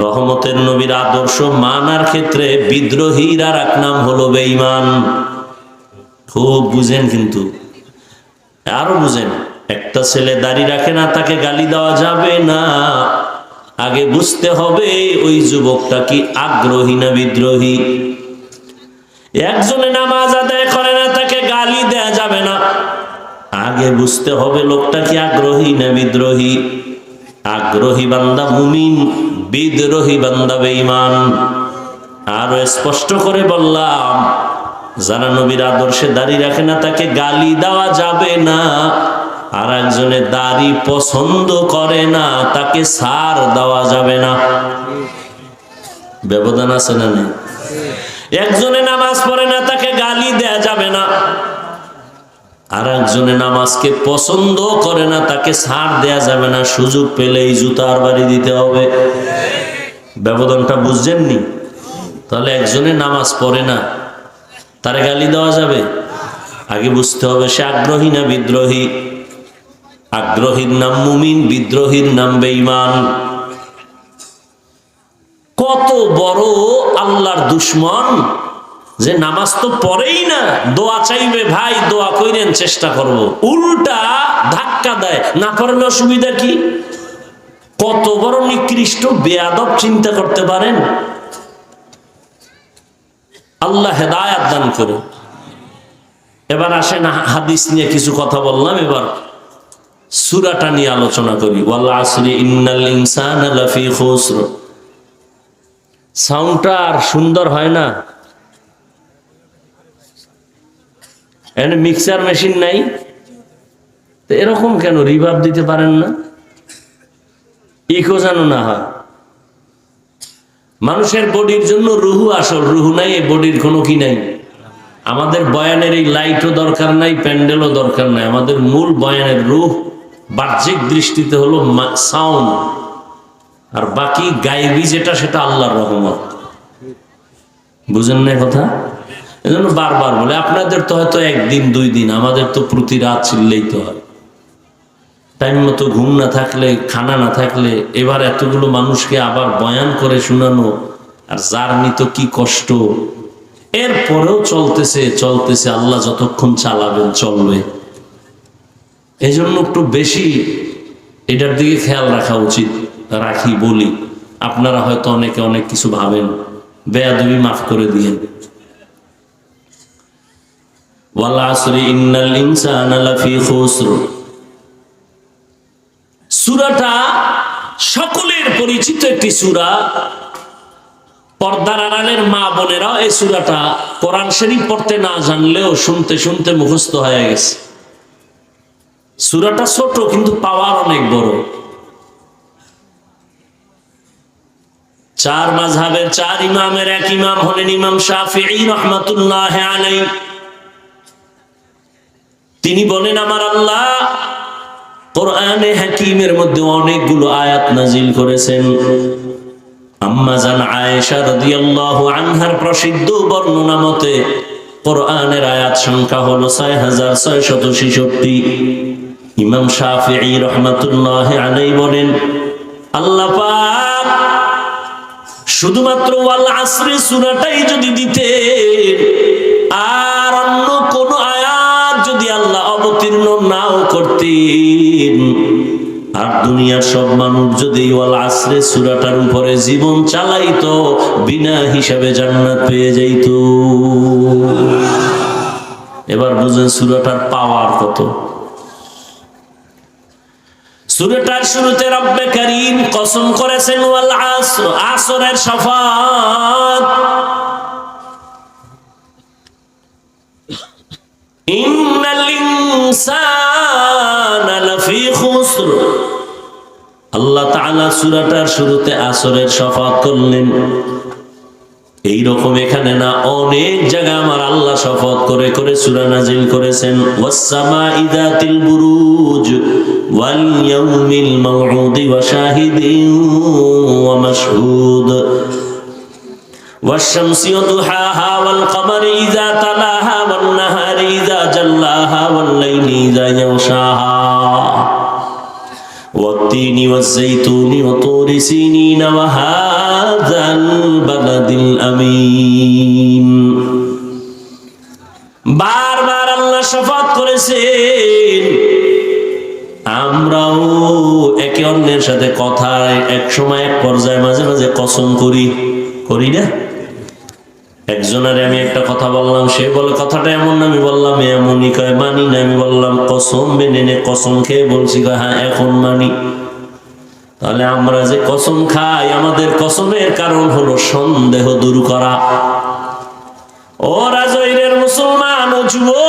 রহমতের নবীর আদর্শ মানার ক্ষেত্রে বিদ্রোহীর আর এক নাম হলো বেঈমান। খুব বুঝেন, কিন্তু আরো বুঝেন। একটা ছেলে দাড়ি রাখে না, তাকে গালি দেওয়া যাবে না। আগে বুঝতে হবে ওই যুবকটা কি আগ্রহী না বিদ্রোহী। একজনে নামাজ আদায় করে না, তাকে গালি দেয়া যাবে না। আগে বুঝতে হবে লোকটা কি আগ্রহী না বিদ্রোহী। আগ্রহী বান্দা মুমিন, বিদ্রোহী বান্দা বেঈমান। আরো স্পষ্ট করে বললাম, যারা নবীর আদর্শে দাড়ি রাখে না তাকে গালি দেওয়া যাবে না। আর একজনে দাড়ি পছন্দ করে না তাকে ছাড় দেওয়া যাবে না। ব্যবধান আছে না নেই? একজনে নামাজ পড়ে না তাকে গালি দেয়া যাবে না, আর একজনে নামাজকে পছন্দ করে না তাকে ছাড় দেয়া যাবে না। সুযোগ পেলেই জুতার বাড়ি দিতে হবে। ব্যবধানটা বুঝছেননি? তাহলে একজনে নামাজ পড়ে না, তারে গালি দেওয়া যাবে? আগে বুঝতে হবে সে আগ্রহী না বিদ্রোহী। আগ্রহীর নাম মুমিন, বিদ্রোহীর নাম বেঈমান। কত বড় আল্লাহর দুশমন যে নামাজ তো পড়েই না, দোয়া চাইবে, ভাই দোয়া কইরেন চেষ্টা করব, উল্টা ধাক্কা দেয়, না পড়লে অসুবিধা কি? কত বড় নিকৃষ্ট বেয়াদব চিন্তা করতে পারেন? আল্লাহ হেদায়াত দান করে। এবার আসেন, হাদিস নিয়ে কিছু কথা বললাম, এবার সূরাটা নিয়ে আলোচনা করি। ওয়াল আসরি ইন্নাল ইনসানা লাফি খুসর। সাউন্ডটা আর সুন্দর হয় না? এখানে মিক্সার মেশিন নাই তো এরকম কেন? রিভার্ব দিতে পারেন না? ইকো যেন না হয়। মানুষের বডির জন্য রুহু আসল, রুহু নাই, এই বডির কোনো কি নাই। আমাদের বয়ানের এই লাইটও দরকার নাই, প্যান্ডেলও দরকার নাই। আমাদের মূল বয়ানের রুহ বাহ্যিক দৃষ্টিতে হলো সাউন্ড, আর বাকি গায়েবী যেটা সেটা আল্লাহর রহমত। বুঝেন না কথা? এজন্য বারবার বলে, আপনাদের তো হয়তো একদিন দুই দিন, আমাদের তো প্রতি রাত চিল্লেই তো হয়। টাইম মতো ঘুম না থাকলে, খানা না থাকলে, এবার এতগুলো মানুষকে আবার বয়ান করে শোনানো, আর জার্নি তো কি কষ্ট। এরপরেও চলতেছে চলতেছে, আল্লাহ যতক্ষণ চালাবেন চলবে। এই জন্য একটু বেশি এটার দিকে খেয়াল রাখা উচিত। রাখি বলি, আপনারা হয়তো অনেকে অনেক কিছু ভাবেন, বেয়াদবি মাফ করে দিয়েন। ওয়াল আসরি ইন্নাল ইনসানা লাফি খুসর। সূরাটা সকলের পরিচিত একটি সূরা। পর্দার আড়ালের মা বোনেরা এই সূরাটা কোরআন শরীফ পড়তে না জানলেও শুনতে শুনতে মুখস্থ হয়ে গেছে। সূরাটা ছোট কিন্তু পাওয়ার অনেক বড়। চার মাযহাবের চার ইমামের এক ইমাম হলেন ইমাম শাফিঈ রাহমাতুল্লাহ আলাইহি। তিনি বলেন, আমার আল্লাহ কোরআনে হাকিমের মধ্যে অনেকগুলো আয়াত নাজিল করেছেন। আম্মা জান আয়েশা রাদিয়াল্লাহু আনহার প্রসিদ্ধ বর্ণনা মতে কোরআনের আয়াত সংখ্যা হলো ৬৬৬৬। ইমাম শাফিঈ রাহমাতুল্লাহ আলাইহি বলেন, আল্লাহ পাক শুধুমাত্র ওয়াল আসরি সূরাটাই যদি দিতেন, আর অন্য কোন আয়াত যদি আল্লাহ অবতীর্ণ নাও করতেন, আর দুনিয়ার সব মানুষ যদি ওয়াল আসরি সূরাটার উপরে জীবন চালাইতো, বিনা হিসাবে জান্নাত পেয়ে যাইত। এবার বুঝেন সূরাটার পাওয়ার কত। সূরাটার শুরুতে রব্বে কারীম কসম করেছেন ওয়াল আসর, আসরের শপথ। ইন্নাল ইনসানা লাফি খুসর। আল্লাহ তাআলা সূরাটার শুরুতে আসরের শপথ করলেন। এই রকম এখানে না, অনেক জায়গায় আমার আল্লাহ শপথ করে করে সূরা নাজিল করেছেন। ওয়াস সামাঈ যাতিল বুরুজ ওয়াল ইয়াউমিল মাউউদ ওয়া শাহিদিন ওয়া মাশহুদ ওয়াশ শামসি ওয়া দুহাহা ওয়াল কমারি ইযা তালাহা ওয়ান নাহারি ইযা জাল্লাহা ওয়াল লাইলি ইযা ইয়াগশাহা والتين والزيتون وطور سينين وهذا البلد الأمين। বারবার আল্লাহ শপথ করেছেন, আমরাও একে অন্যের সাথে কথা, এক সময় এক পর্যায়ে মাঝে মাঝে কসম করি না? একজনের আমি একটা কথা বললাম, সে বলে কথাটা এমন না, আমি বললাম এমনই, কয় মানি না। আমি বললাম কসম মেনে নে, কসম খেয়ে বলছি, কয় হ্যাঁ এখন মানি। তাহলে আমরা যে কসম খাই, আমাদের কসমের কারণ হলো সন্দেহ দূর করা। ও রাজৈরের মুসলমান ও যুবক,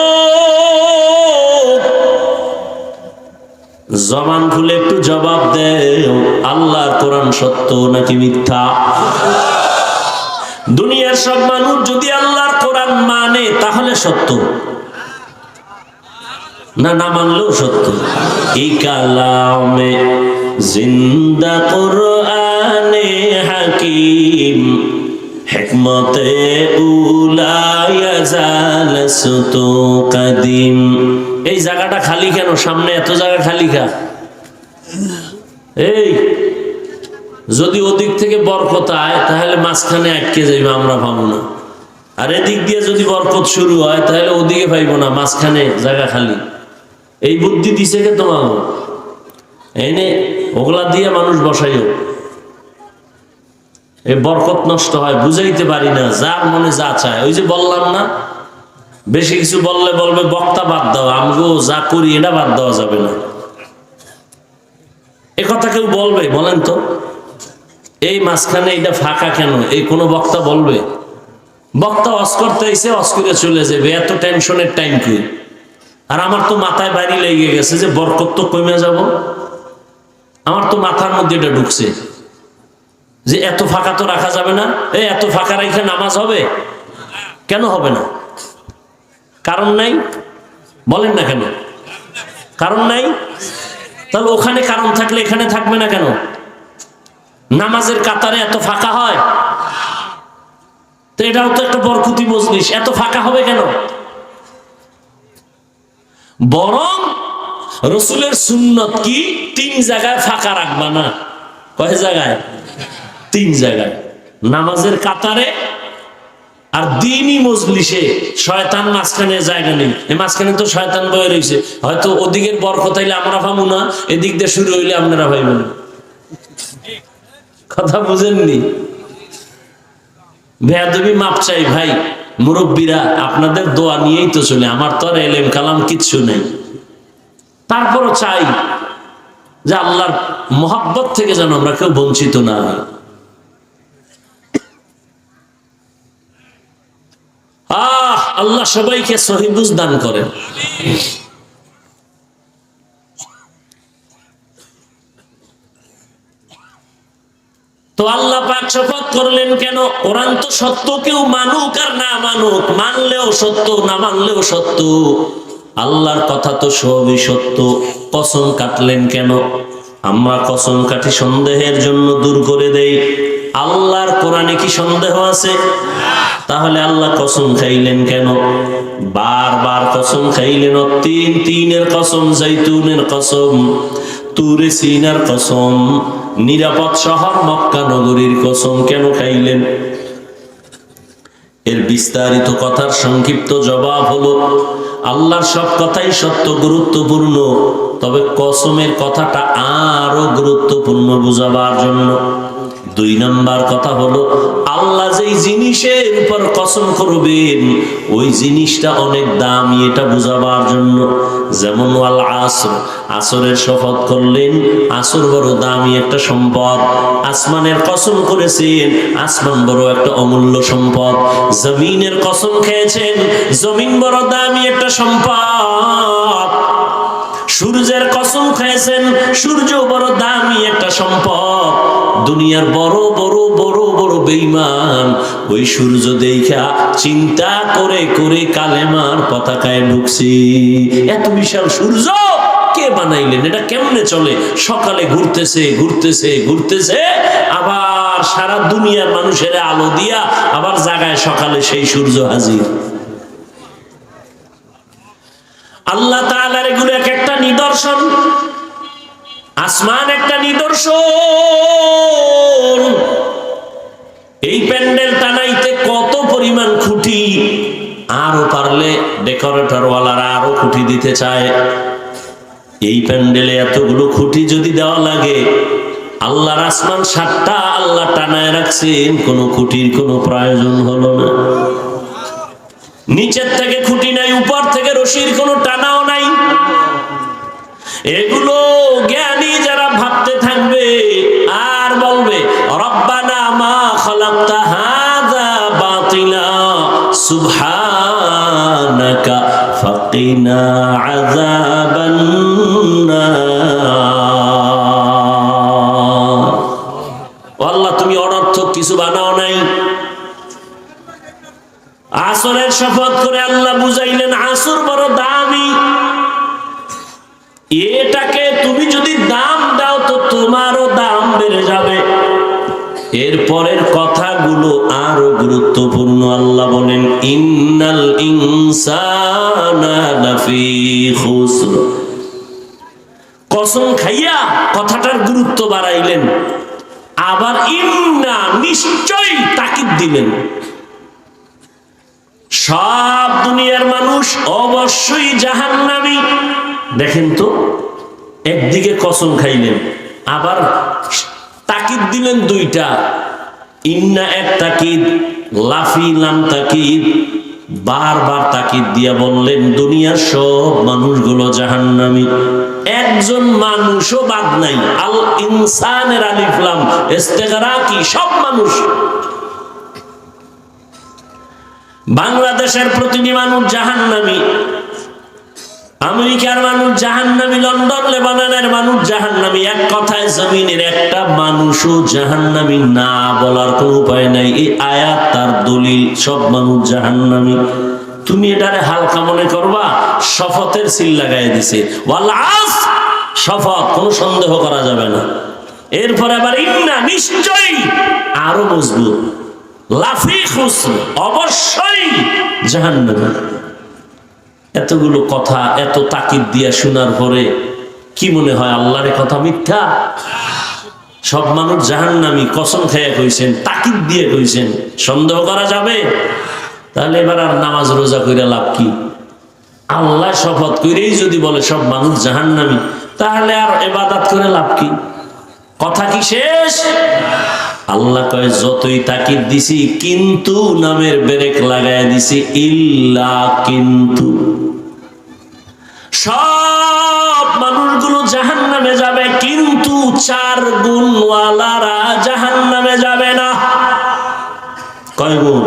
জবান খুলে একটু জবাব দেও, আল্লাহর কোরআন সত্য নাকি মিথ্যা? দুনিয়ার সব মানুষ যদি আল্লাহর কোরআন মানে তাহলে সত্য, না মানলেও সত্য। এই কালামে জিন্দা কোরআনে হাকিম, হিকমতে উলা ইয়াজালসতু কাদিম। এই জায়গাটা খালি কেন? সামনে এত জায়গা খালি কা? এই যদি ওদিক থেকে বরকত আয় তাহলে মাঝখানে আটকে যাইবে, আমরা পাবো না। আর এদিক দিয়ে যদি বরকত শুরু হয় তাহলে ওদিকে পাইবো না, মাঝখানে জায়গা খালি। এই বুদ্ধি দিছে কে তোমার? এনে ওগুলা দিয়ে মানুষ বসাইও, এই বরকত নষ্ট হয়, বুঝাইতে পারি না, যার মনে যা চায়। ওই যে বললাম না, বেশি কিছু বললে বলবে বক্তা বাদ দাও, আমগো যা করি এটা বাদ দেওয়া যাবে না। এ কথা কেউ বলবে? বলেন তো। এই মাঝখানে এটা ফাঁকা কেন? এই কোনো বক্তা বলবে? বক্তা অস করতে এসে অস করে চলে যাবে, এত টেনশনের টাইম কি? আর আমার তো মাথায় বাড়ি লেগে গেছে যে বরকত তো কমে যাব। আমার তো মাথার মধ্যে এটা ঢুকছে যে এত ফাঁকা তো রাখা যাবে না। এই এত ফাঁকা রাখে নামাজ হবে? কেন হবে না? কারণ নাই? বলেন না কেন কারণ নাই? তাহলে ওখানে কারণ থাকলে এখানে থাকবে না কেন? নামাজের কাতারে এত ফাঁকা হয় তো এটাও তো একটা বরকতি মজলিস, এত ফাঁকা হবে কেন? বরং রসুলের সুন্নত কি 3 জায়গায় ফাঁকা রাখবা না। কয় জায়গায়? 3 জায়গায়। নামাজের কাতারে আর দ্বীনি মজলিসে। শয়তান মাঝখানে জায়গা নেই, এই মাঝখানে তো শয়তান বয়ে রয়েছে। হয়তো ওদিকের বরকত হইলে আমরা পাবো না, এদিক দিয়ে শুরু হইলে আপনারা পাইবেন। কথা বুঝেননি? বেয়াদবি মাপ চাই ভাই, মুরব্বীরা আপনাদের দোয়া নিয়েই তো চলে। আমার তো আর এলেম কালাম কিচ্ছু নেই, তারপরও চাই যে আল্লাহর মহব্বত থেকে যেন আমরা কেউ বঞ্চিত না হই। আল্লাহ সবাইকে সহি বুঝ দান করেন। তো আল্লাহ পাক শপথ করলেন কেন? কোরআন তো সত্য, কেউ মানুক আর না মানুক, মানলেও সত্য না মানলেও সত্য। আল্লাহর কথা তো সবই সত্য। কসম কাটলেন কেন? আমরা কসম কাটি সন্দেহের জন্য, দূর করে দেই। আল্লাহর কোরআনে কি সন্দেহ আছে? তাহলে আল্লাহ কসম খাইলেন কেন? বারবার কসম খাইলেন। তিনের কসম, জাইতুনের কসম, তুরে সিনার কসম, নিরাপদ শহর মক্কা নগরীর কসম কেন খাইলেন? এর বিস্তারিত কথার সংক্ষিপ্ত জবাব হলো, আল্লাহর সব কথাই সত্য, গুরুত্বপূর্ণ, তবে কসমের কথাটা আরো গুরুত্বপূর্ণ বুঝাবার জন্য। 2 নাম্বার কথা হলো, আল্লাহ যেই জিনিসের উপর কসম করবেন ওই জিনিসটা অনেক দামি, এটা বুঝাবার জন্য। যেমন ওয়াল আসর, আসরের শপথ করলেন, আসর বড় দামি একটা সম্পদ। আসমানের কসম করেছেন, আসমান বড় একটা অমূল্য সম্পদ। জমিনের কসম খেয়েছেন, জমিন বড় দামি একটা সম্পদ। সূর্যের কসম খেয়েছেন, সূর্য বড় দামি একটা সম্পদ। দুনিয়ার বড় বড় বড় বড় বেঈমান ওই সূর্য দেখা চিন্তা করে করে কালেমার পতাকায় ঢুকছি। এত বিশাল সূর্য কে বানাইলেন? এটা কেমনে চলে? সকালে ঘুরতেছে ঘুরতেছে ঘুরতেছে, আবার সারা দুনিয়ার মানুষের আলো দিয়া আবার জাগায় সকালে সেই সূর্য হাজির। আল্লাহ তাআলার এগুলো এক একটা নিদর্শন। আসমান একটা নিদর্শন। এই প্যান্ডেল টানাইতে কত পরিমাণ খুঁটি, আরো পারলে ডেকোরেটর ওয়ালারা আরো খুঁটি দিতে চায়। এই প্যান্ডেলে এতগুলো খুঁটি যদি দেওয়া লাগে, আল্লাহর আসমান 7টা আল্লাহ টানায় রাখছেন, কোনো খুঁটির কোনো প্রয়োজন হলো না। নিচের থেকে খুঁটি নাই, উপর থেকে রশির কোনো টানাও নাই। এগুলো জ্ঞানী যারা ভাবতে থাকবে আর বলবে রব্বানা মা খালাকতা হাযা বাতিলা সুবহানাকা ফাকিনা আযাবান নার। আল্লাহ তুমি অনর্থক কিছু বানাও নাই। আসরের শপথ করে আল্লাহ বুঝাইলেন আসর বড় দামি, এটাকে তুমি যদি দাম দাও তো তোমারও দাম বেড়ে যাবে। এরপরের কথাগুলো আরো গুরুত্বপূর্ণ। আল্লাহ বলেন ইন্নাল ইনসানা লাফি খুসর। কসম খাইয়া কথাটার গুরুত্ব বাড়াইলেন, আবার ইন্না নিশ্চয়ই তাকিদ দিলেন। সব দুনিয়ার মানুষ অবশ্যই জাহান্নামী। দেখেন তো, একদিকে কসম খাইলেন, আবার তাকিদ দিলেন দুইটা। ইন্না এক তাকিদ, লাফি লাম তাকিদ, বারবার তাকিদ দিয়া বললেন দুনিয়ার সব মানুষগুলো জাহান্নামী, একজন মানুষও বাদ নাই। আল ইনসানের আলিফ লাম ইস্তেগরাকি, সব মানুষ। বাংলাদেশের প্রতিটি মানুষ জাহান্নামী, আমেরিকার মানুষ জাহান্নামী, লন্ডন লেবাননের মানুষ জাহান্নামী। এক কথায় জমিনের একটা মানুষও জাহান্নামী না বলার কোনো উপায় নাই। এই আয়াত তার দলিল, সব মানুষ জাহান্নামী। তুমি এটারে হালকা মনে করবা, শপথের সিল লাগাই দিছে, ওয়াল আসর, শপথ, কোনো সন্দেহ করা যাবে না। এরপরে আবার ইন্না নিশ্চয়ই, আরো মজবুত, লাফি খুসর, অবশ্যই জাহান্নামী। এতগুলো কথা এত তাকিদ দিয়া শোনার পরে কি মনে হয় আল্লাহর কথা মিথ্যা? সব মানুষ জাহান্নামী, কসম খেয়ে কইছেন, তাকিদ দিয়ে কইছেন, সন্দেহ করা যাবে? তাহলে এবার আর নামাজ রোজা কইরা লাভ কি? আল্লাহ শপথ কইরেই যদি বলে সব মানুষ জাহান্নামী, তাহলে আর ইবাদত করে লাভ কি? কথা কি শেষ? আল্লাহ কয় যতই তাকিদ দিছি, কিন্তু নামের ব্রেক লাগায় দিছি, ইল্লা কিন্তু। সব মানুষগুলো জাহান্নামে যাবে, কিন্তু 4 গুণওয়ালারা জাহান্নামে যাবে না। কয় গুণ?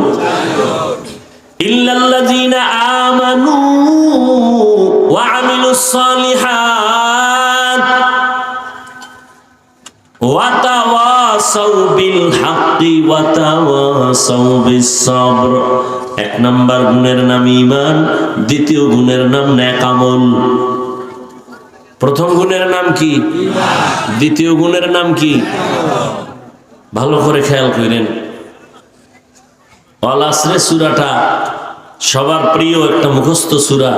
ইল্লাল্লাযীনা আমানু ওয়া আমিলুস সালিহাত ওয়া তাওয়াসাউ বিল হাক্কি ওয়া তাওয়াসাউ বিস সাবর। 1 নাম্বার গুণের নাম ঈমান, দ্বিতীয় গুণের নাম নেক আমল। প্রথম গুণের নাম কি? ঈমান। দ্বিতীয় গুণের নাম কি? ভালো করে খেয়াল করেন। আল আসরে সূরাটা সবার প্রিয় একটা মুখস্থ সূরা।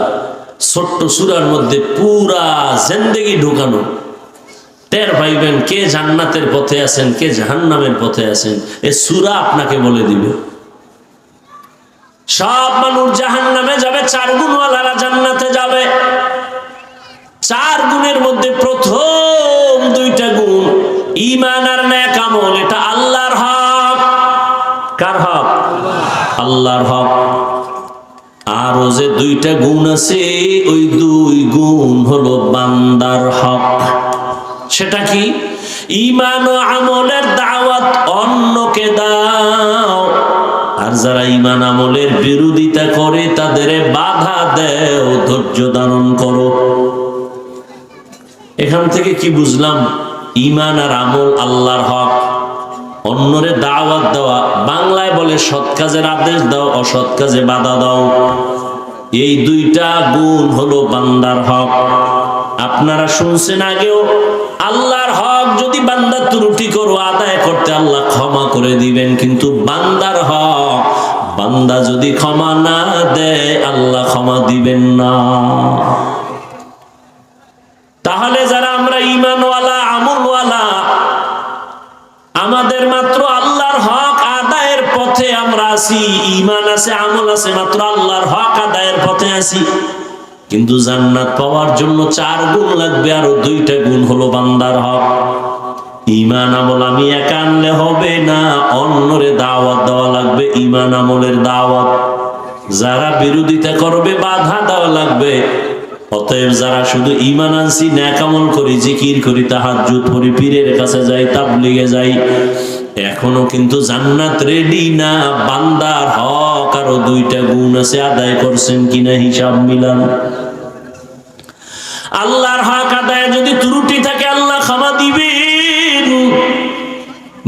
ছোট্ট সূরার মধ্যে পুরা জিন্দেগি ঢুকানো। টের পাইবেন কে জান্নাতের পথে আছেন, কে জাহান্নামের পথে আছেন, এই সূরা আপনাকে বলে দিবে। সব মানুষ জাহান্নামে যাবে, 4 গুণওয়ালারা জান্নাতে যাবে। 4 গুণের মধ্যে প্রথম 2টা গুণ ঈমান আর নেক আমল, এটা আল্লাহর হক। কার হক? আল্লাহর হক। আর ও যে 2টা গুণ আছে, ওই 2 গুণ হলো বান্দার হক। সেটা কি? ঈমান ও আমলের দাওয়াত অন্যকে দাও, আর যারা ঈমান আমলের বিরোধিতা করে তাদের বাধা দেও, ধৈর্য ধারণ করো। এখান থেকে কি বুঝলাম? ঈমান আর আমল আল্লাহর হক, অন্যরে দাওয়াত দেওয়া। বাংলায় বলে সৎ কাজের আদেশ দাও, অসৎ কাজে বাধা দাও। এই 2টা গুণ হলো বান্দার হক। আপনারা শুনছেন আগেও, আল্লাহর হক যদি বান্দা ত্রুটি করো, আদায় করতে আল্লাহ ক্ষমা করে দিবেন, কিন্তু বান্দার হক বান্দা যদি ক্ষমা না দেয়, আল্লাহ ক্ষমা দিবেন না। তাহলে যারা আমরা ঈমানওয়ালা, আমলওয়ালা, আমাদের মাত্র আল্লাহর হক আদায়ের পথে আমরা আছি, ঈমান আছে, আমল আছে, মাত্র আল্লাহর হক আদায়ের পথে আছি। কিন্তু জান্নাত পাওয়ার জন্য 4 গুণ লাগবে, আরো 2টা গুণ হলো বান্দার হক। ঈমান আমল আমি একা আনলে হবে না, অন্যরে দাওয়াত দেওয়া লাগবে, ঈমান আমলের দাওয়াত। যারা বিরোধিতা করবে বাধা দেওয়া লাগবে। অতএব যারা শুধু ঈমান আনছি, নেক আমল করি, জিকির করি, তাহাজ্জুদ পড়ি, পীরের কাছে যাই, তাবলীগে যাই, এখনো কিন্তু জান্নাত রেডি না। বান্দার হক আরো 2টা গুণ আছে, আদায় করছেন কিনা হিসাব মিলান। আল্লাহর হক আদায় যদি ত্রুটি থাকে আল্লাহ ক্ষমা দিবেন।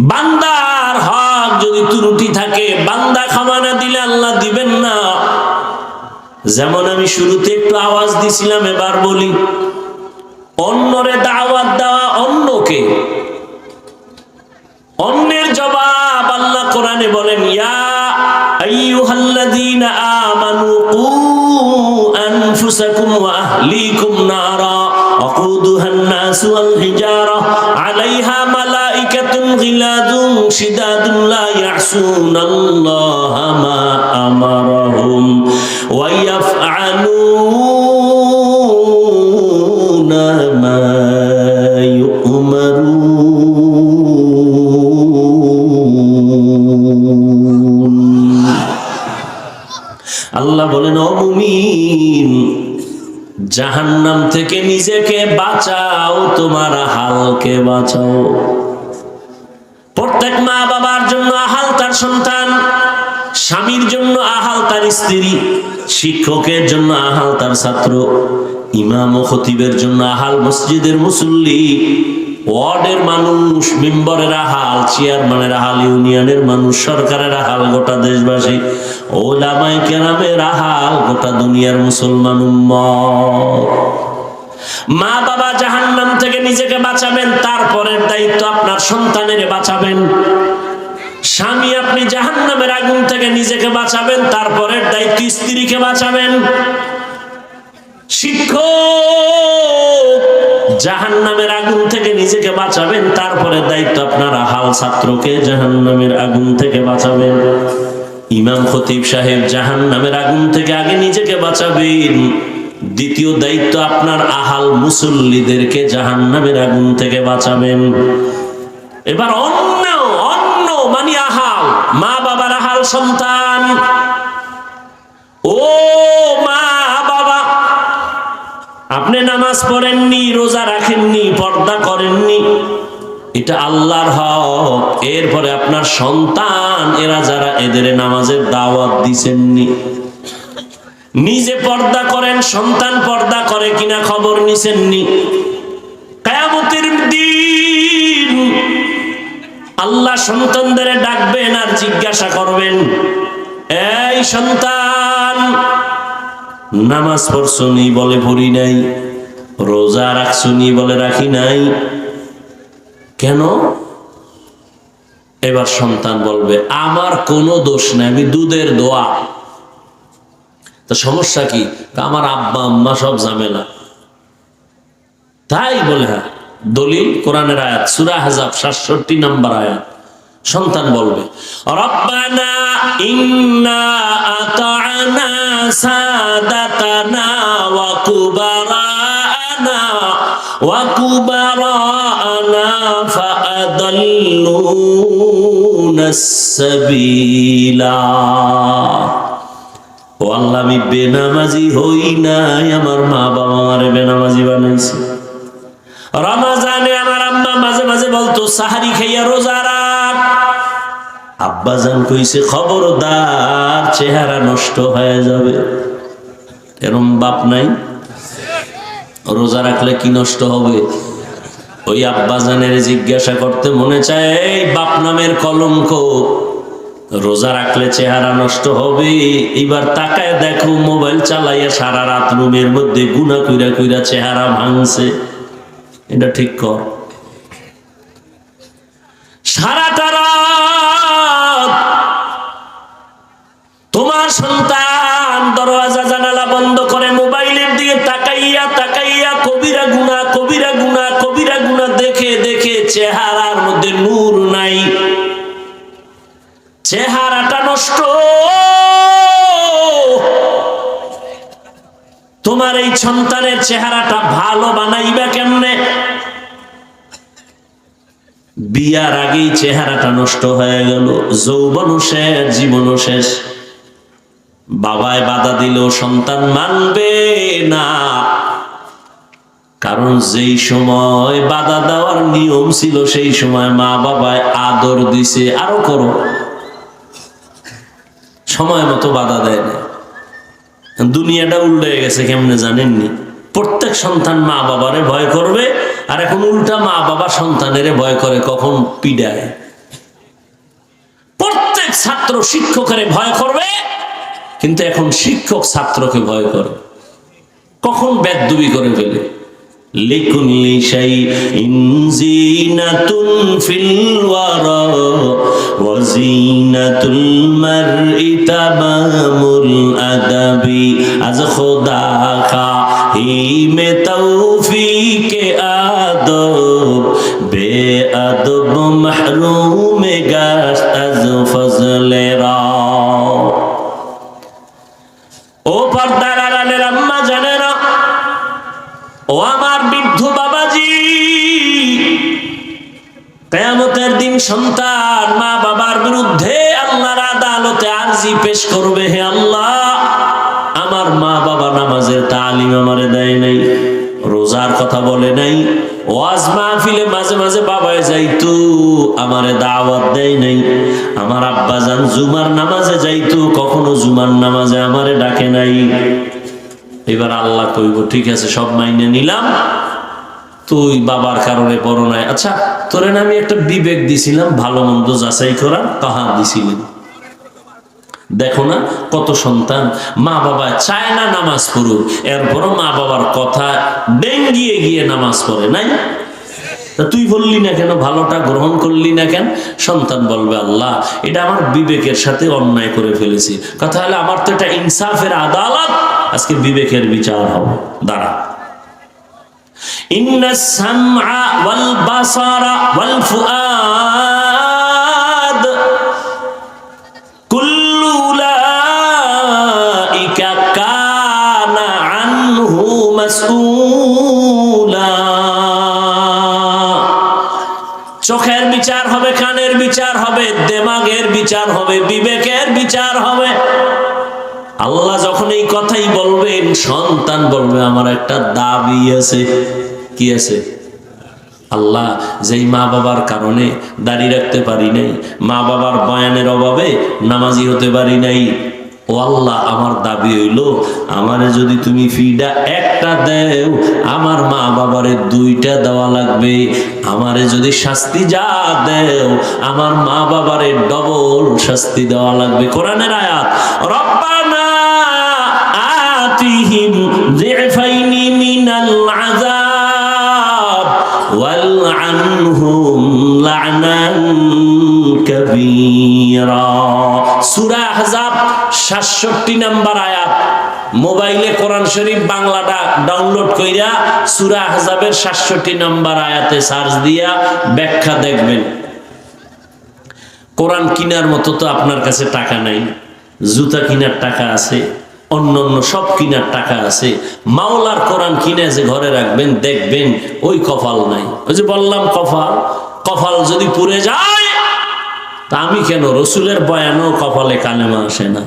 বান্দার হক যদি ত্রুটি থাকে, বান্দা ক্ষমা না দিলে আল্লাহ দিবেন না। যেমন আমি শুরুতে একটু আওয়াজ দিছিলাম, এবার বলি, অন্যরে দাওয়াত দেওয়া, অন্যকে, অন্যের জবাব আল্লাহ কোরআনে বলেন, ইয়া আইয়ুহাল্লাযীনা আমানু কু আনফুসাকুম ওয়া আহলিকুম নারা ওয়াকুদুহান নাসু ওয়াল হিজারা আলাইহা মালাইকাতুন গিলাদুন শিদাদুন লা ইয়াসুনাল্লাহা মা আমারাহুম ওয়া ইয়াফআলুনা মা ইউমারুন। আল্লাহ বলেন, ও মুমিন, জাহান্নাম থেকে নিজেকে বাঁচাও, তোমার আহালকে বাঁচাও। প্রত্যেক মা বাবার জন্য আহাল তার সন্তান, স্বামীর জন্য আহাল তার স্ত্রী, শিক্ষকের জন্য আহাল তার ছাত্র, ইমাম ও খতিবের জন্য আহাল মসজিদের মুসল্লি, ওয়ার্ডের মানুষ, মেম্বারের আহাল, চেয়ারম্যানের আহাল, ইউনিয়নের মানুষ, সরকারের আহাল গোটা দেশবাসী, ওলামায়ে কেরামের আহাল গোটা দুনিয়ার মুসলমান উম্মত। মা বাবা জাহান্নাম থেকে নিজেকে বাঁচাবেন, তারপরের দায়িত্ব আপনার সন্তানের বাঁচাবেন। স্বামী, আপনি জাহান্নামের আগুন থেকে নিজেকে বাঁচাবেন, তারপরের দায়িত্ব স্ত্রীকে বাঁচাবেন। শিক্ষক, জাহান্নামের আগুন থেকে নিজেকে বাঁচাবেন, তারপরে দায়িত্ব আপনার আহাল ছাত্রকে জাহান্নামের আগুন থেকে বাঁচাবেন। ইমাম খতিব সাহেব, জাহান্নামের আগুন থেকে আগে নিজেকে বাঁচাবেন, দ্বিতীয় দায়িত্ব আপনার আহাল মুসল্লিদেরকে জাহান্নামের আগুন থেকে বাঁচাবেন। এবার অন্য মানে আহাল, মা বাবার আহাল সন্তান। ও মা বাবা, আপনি নামাজ পড়েননি, রোজা রাখেননি, পর্দা করেননি, এটা আল্লাহর হক। এরপরে আপনার সন্তান, এরা যারা, এদের নামাজের দাওয়াত দিছেননি। নিজে পর্দা করেন, সন্তান পর্দা করে কিনা খবর নিছেননি। কিয়ামতের দিন আল্লাহ সন্তানদের ডাকবেন আর জিজ্ঞাসা করবেন, এই সন্তান, নামাজ পড়ছনি? বলে পড়ি নাই। রোজা রাখছনি? বলে রাখি নাই। কেন? এবার সন্তান বলবে, আমার কোনো দোষ নাই, আমি দুধের দোয়া। তা সমস্যা কি? আমার আব্বা আম্মা সব ঝামেলা। তাই বলে, হ্যাঁ, দলিল কোরআনের আয়াত, সূরা আহজাব ৬৭ নম্বর আয়াত। সন্তান বলবে, রব্বানা ইন্না আতা'না সাদাতানা ওয়া কুবারানা ফাআদাল্লুনাস সাবিলা। ও আল্লাহ, আমি বেনামাজি হই নাই, আমার মা বাবা আমারে বেনামাজি বানাইছে। রমজানে আমার আম্মা মাঝে মাঝে বলতো, সাহারি খাইয়া রোজা রাখ। আব্বাজান কইছে, খবরদার, চেহারা নষ্ট হয়ে যাবে। এরম বাপ নাই? রোজা রাখলে কি নষ্ট হবে? ওই আব্বাজানের জিজ্ঞাসা করতে মনে চায়, এই বাপ নামের কলঙ্ক, রোজা রাখলে চেহারা নষ্ট হবে? এবার তাকায় দেখো, মোবাইল চালাইয়া সারা রাত রুমের মধ্যে গুনাহ কইরা কইরা চেহারা ভাঙছে। এটা ঠিক কর। সারাটা রাত তোমার সন্তান দরওয়াজা জানালা বন্ধ করে মোবাইলের দিকে তাকাইয়া তাকাইয়া কবিরা গুনাহ, কবিরা গুনাহ, কবিরা গুনাহ দেখে দেখে চেহারার মধ্যে নূর নাই, চেহারাটা নষ্ট। তোমার এই সন্তানের চেহারাটা ভালো বানাইবা কেমনে? বিয়ার আগেই চেহারাটা নষ্ট হয়ে গেল, যৌবনও শেষ, জীবনও শেষ। বাবায় বাধা দিল, সন্তান মানবে না, কারণ যেই সময় বাধা দেওয়ার নিয়ম ছিল সেই সময় মা বাবায় আদর দিছে, আরো করো, সময় মতো বাধা দেয় না। দুনিয়াটা উল্টে গেছে কেমনে জানেননি? প্রত্যেক সন্তান মা বাবারে ভয় করবে, আর এখন উল্টা মা বাবা সন্তানেরে ভয় করে, কখন পিডায়। প্রত্যেক ছাত্র শিক্ষকের ভয় করবে, কিন্তু এখন শিক্ষক ছাত্রকে ভয় করে, কখন বেদবি করে ফেলে। লিকুল্লি শাইইন জিনাতুন ফিল ওয়ারা ওয়া জিনাতুল মারই তামামুল আদাবি। আজ খোদা খাহি মে তৌফিকে আদব বেআদব মাহরুম গাশত আজ ফজলে রা। ও পর্দার আড়ালের আম্মা জানেরা, ও আমার বৃদ্ধ বাবাজি, কিয়ামতের দিন সন্তান মা বাবার বিরুদ্ধে আল্লাহর আদালতে আরজি পেশ করবে, হে আল্লাহ, আমার মা বাবা নামাজের তালিম আমারে দেয় নাই, রোজার কথা বলে নাই, ওয়াজ মাহফিলে মাঝে মাঝে বাবায় যাইতো, আমারে দাওয়াত দেয় নাই, আমার আব্বাজান জুমার নামাজে যাইতো, কখনো জুমার নামাজে আমারে ডাকে নাই। এবার আল্লাহ কইব, ঠিক আছে, সব মাইনে নিলাম, তুই বাবার কারণে পড়ো নাই, আচ্ছা তোরে না আমি একটা বিবেক দিছিলাম ভালো মন্দ যাচাই করার, কাহা দিছিলেন? দেখো না কত সন্তান মা বাবা চায় না নামাজ পড়ুক, এরপরও মা বাবার কথা ডেঙ্গিয়ে গিয়ে নামাজ পড়ে নাই। তুই বললি না কেন, ভালোটা গ্রহণ করলি না কেন? সন্তান বলবে, আল্লাহ এটা আমার বিবেকের সাথে অন্যায় করে ফেলেছি। কথা হলো আমার তো এটা ইনসাফের আদালত, আজকে বিবেকের বিচার হবে। দাঁড়া, ইন্নাস সামআ ওয়াল বাসারা ওয়াল ফুআদ কুল্লু উলাইকা কানা আনহু মাসউলা। চোখের বিচার হবে, কানের বিচার হবে, দেমাগের বিচার হবে, বিবেকের বিচার হবে। আল্লাহ যখন এই কথাই বলবেন, সন্তান বলবে আমার একটা দাবি আছে। কি আছে? আল্লাহ, যেই মা বাবার কারণে দাড়ি রাখতে পারি নাই, মা বাবার বয়ানের অভাবে নামাজি হতে পারি নাই, ও আল্লাহ আমার দাবি হইল, আমারে যদি তুমি ফিডা একটা দেও, আমার মা বাবারে দুইটা দেওয়া লাগবে। আমারে যদি শাস্তি যা দেও, আমার মা বাবারে ডবল শাস্তি দেওয়া লাগবে। কোরআনের আয়াত, রব্বানা আতিহিম যিফাইনি মিনাল আযাব ওয়ালআনহুম লা'নান কাবীরা। সূরা আহজাব 67 নম্বর আয়াত। মোবাইলে কোরআন শরীফ বাংলাটা ডাউনলোড কইরা সূরা আহজাবের 67 নম্বর আয়াতে সার্চ দিয়া ব্যাখ্যা দেখবেন। কোরআন কিনার মতো তো আপনার কাছে টাকা নাই, জুতা কিনার টাকা আছে, অন্য সব কিনার টাকা আছে, মাওলার কোরআন কিনে যে ঘরে রাখবেন, দেখবেন ওই কপাল নাই। ওই যে বললাম কপাল যদি পুড়ে যায়, তা আমি কেন, রসুলের বয়ানও কপালে কালেমা আসে না।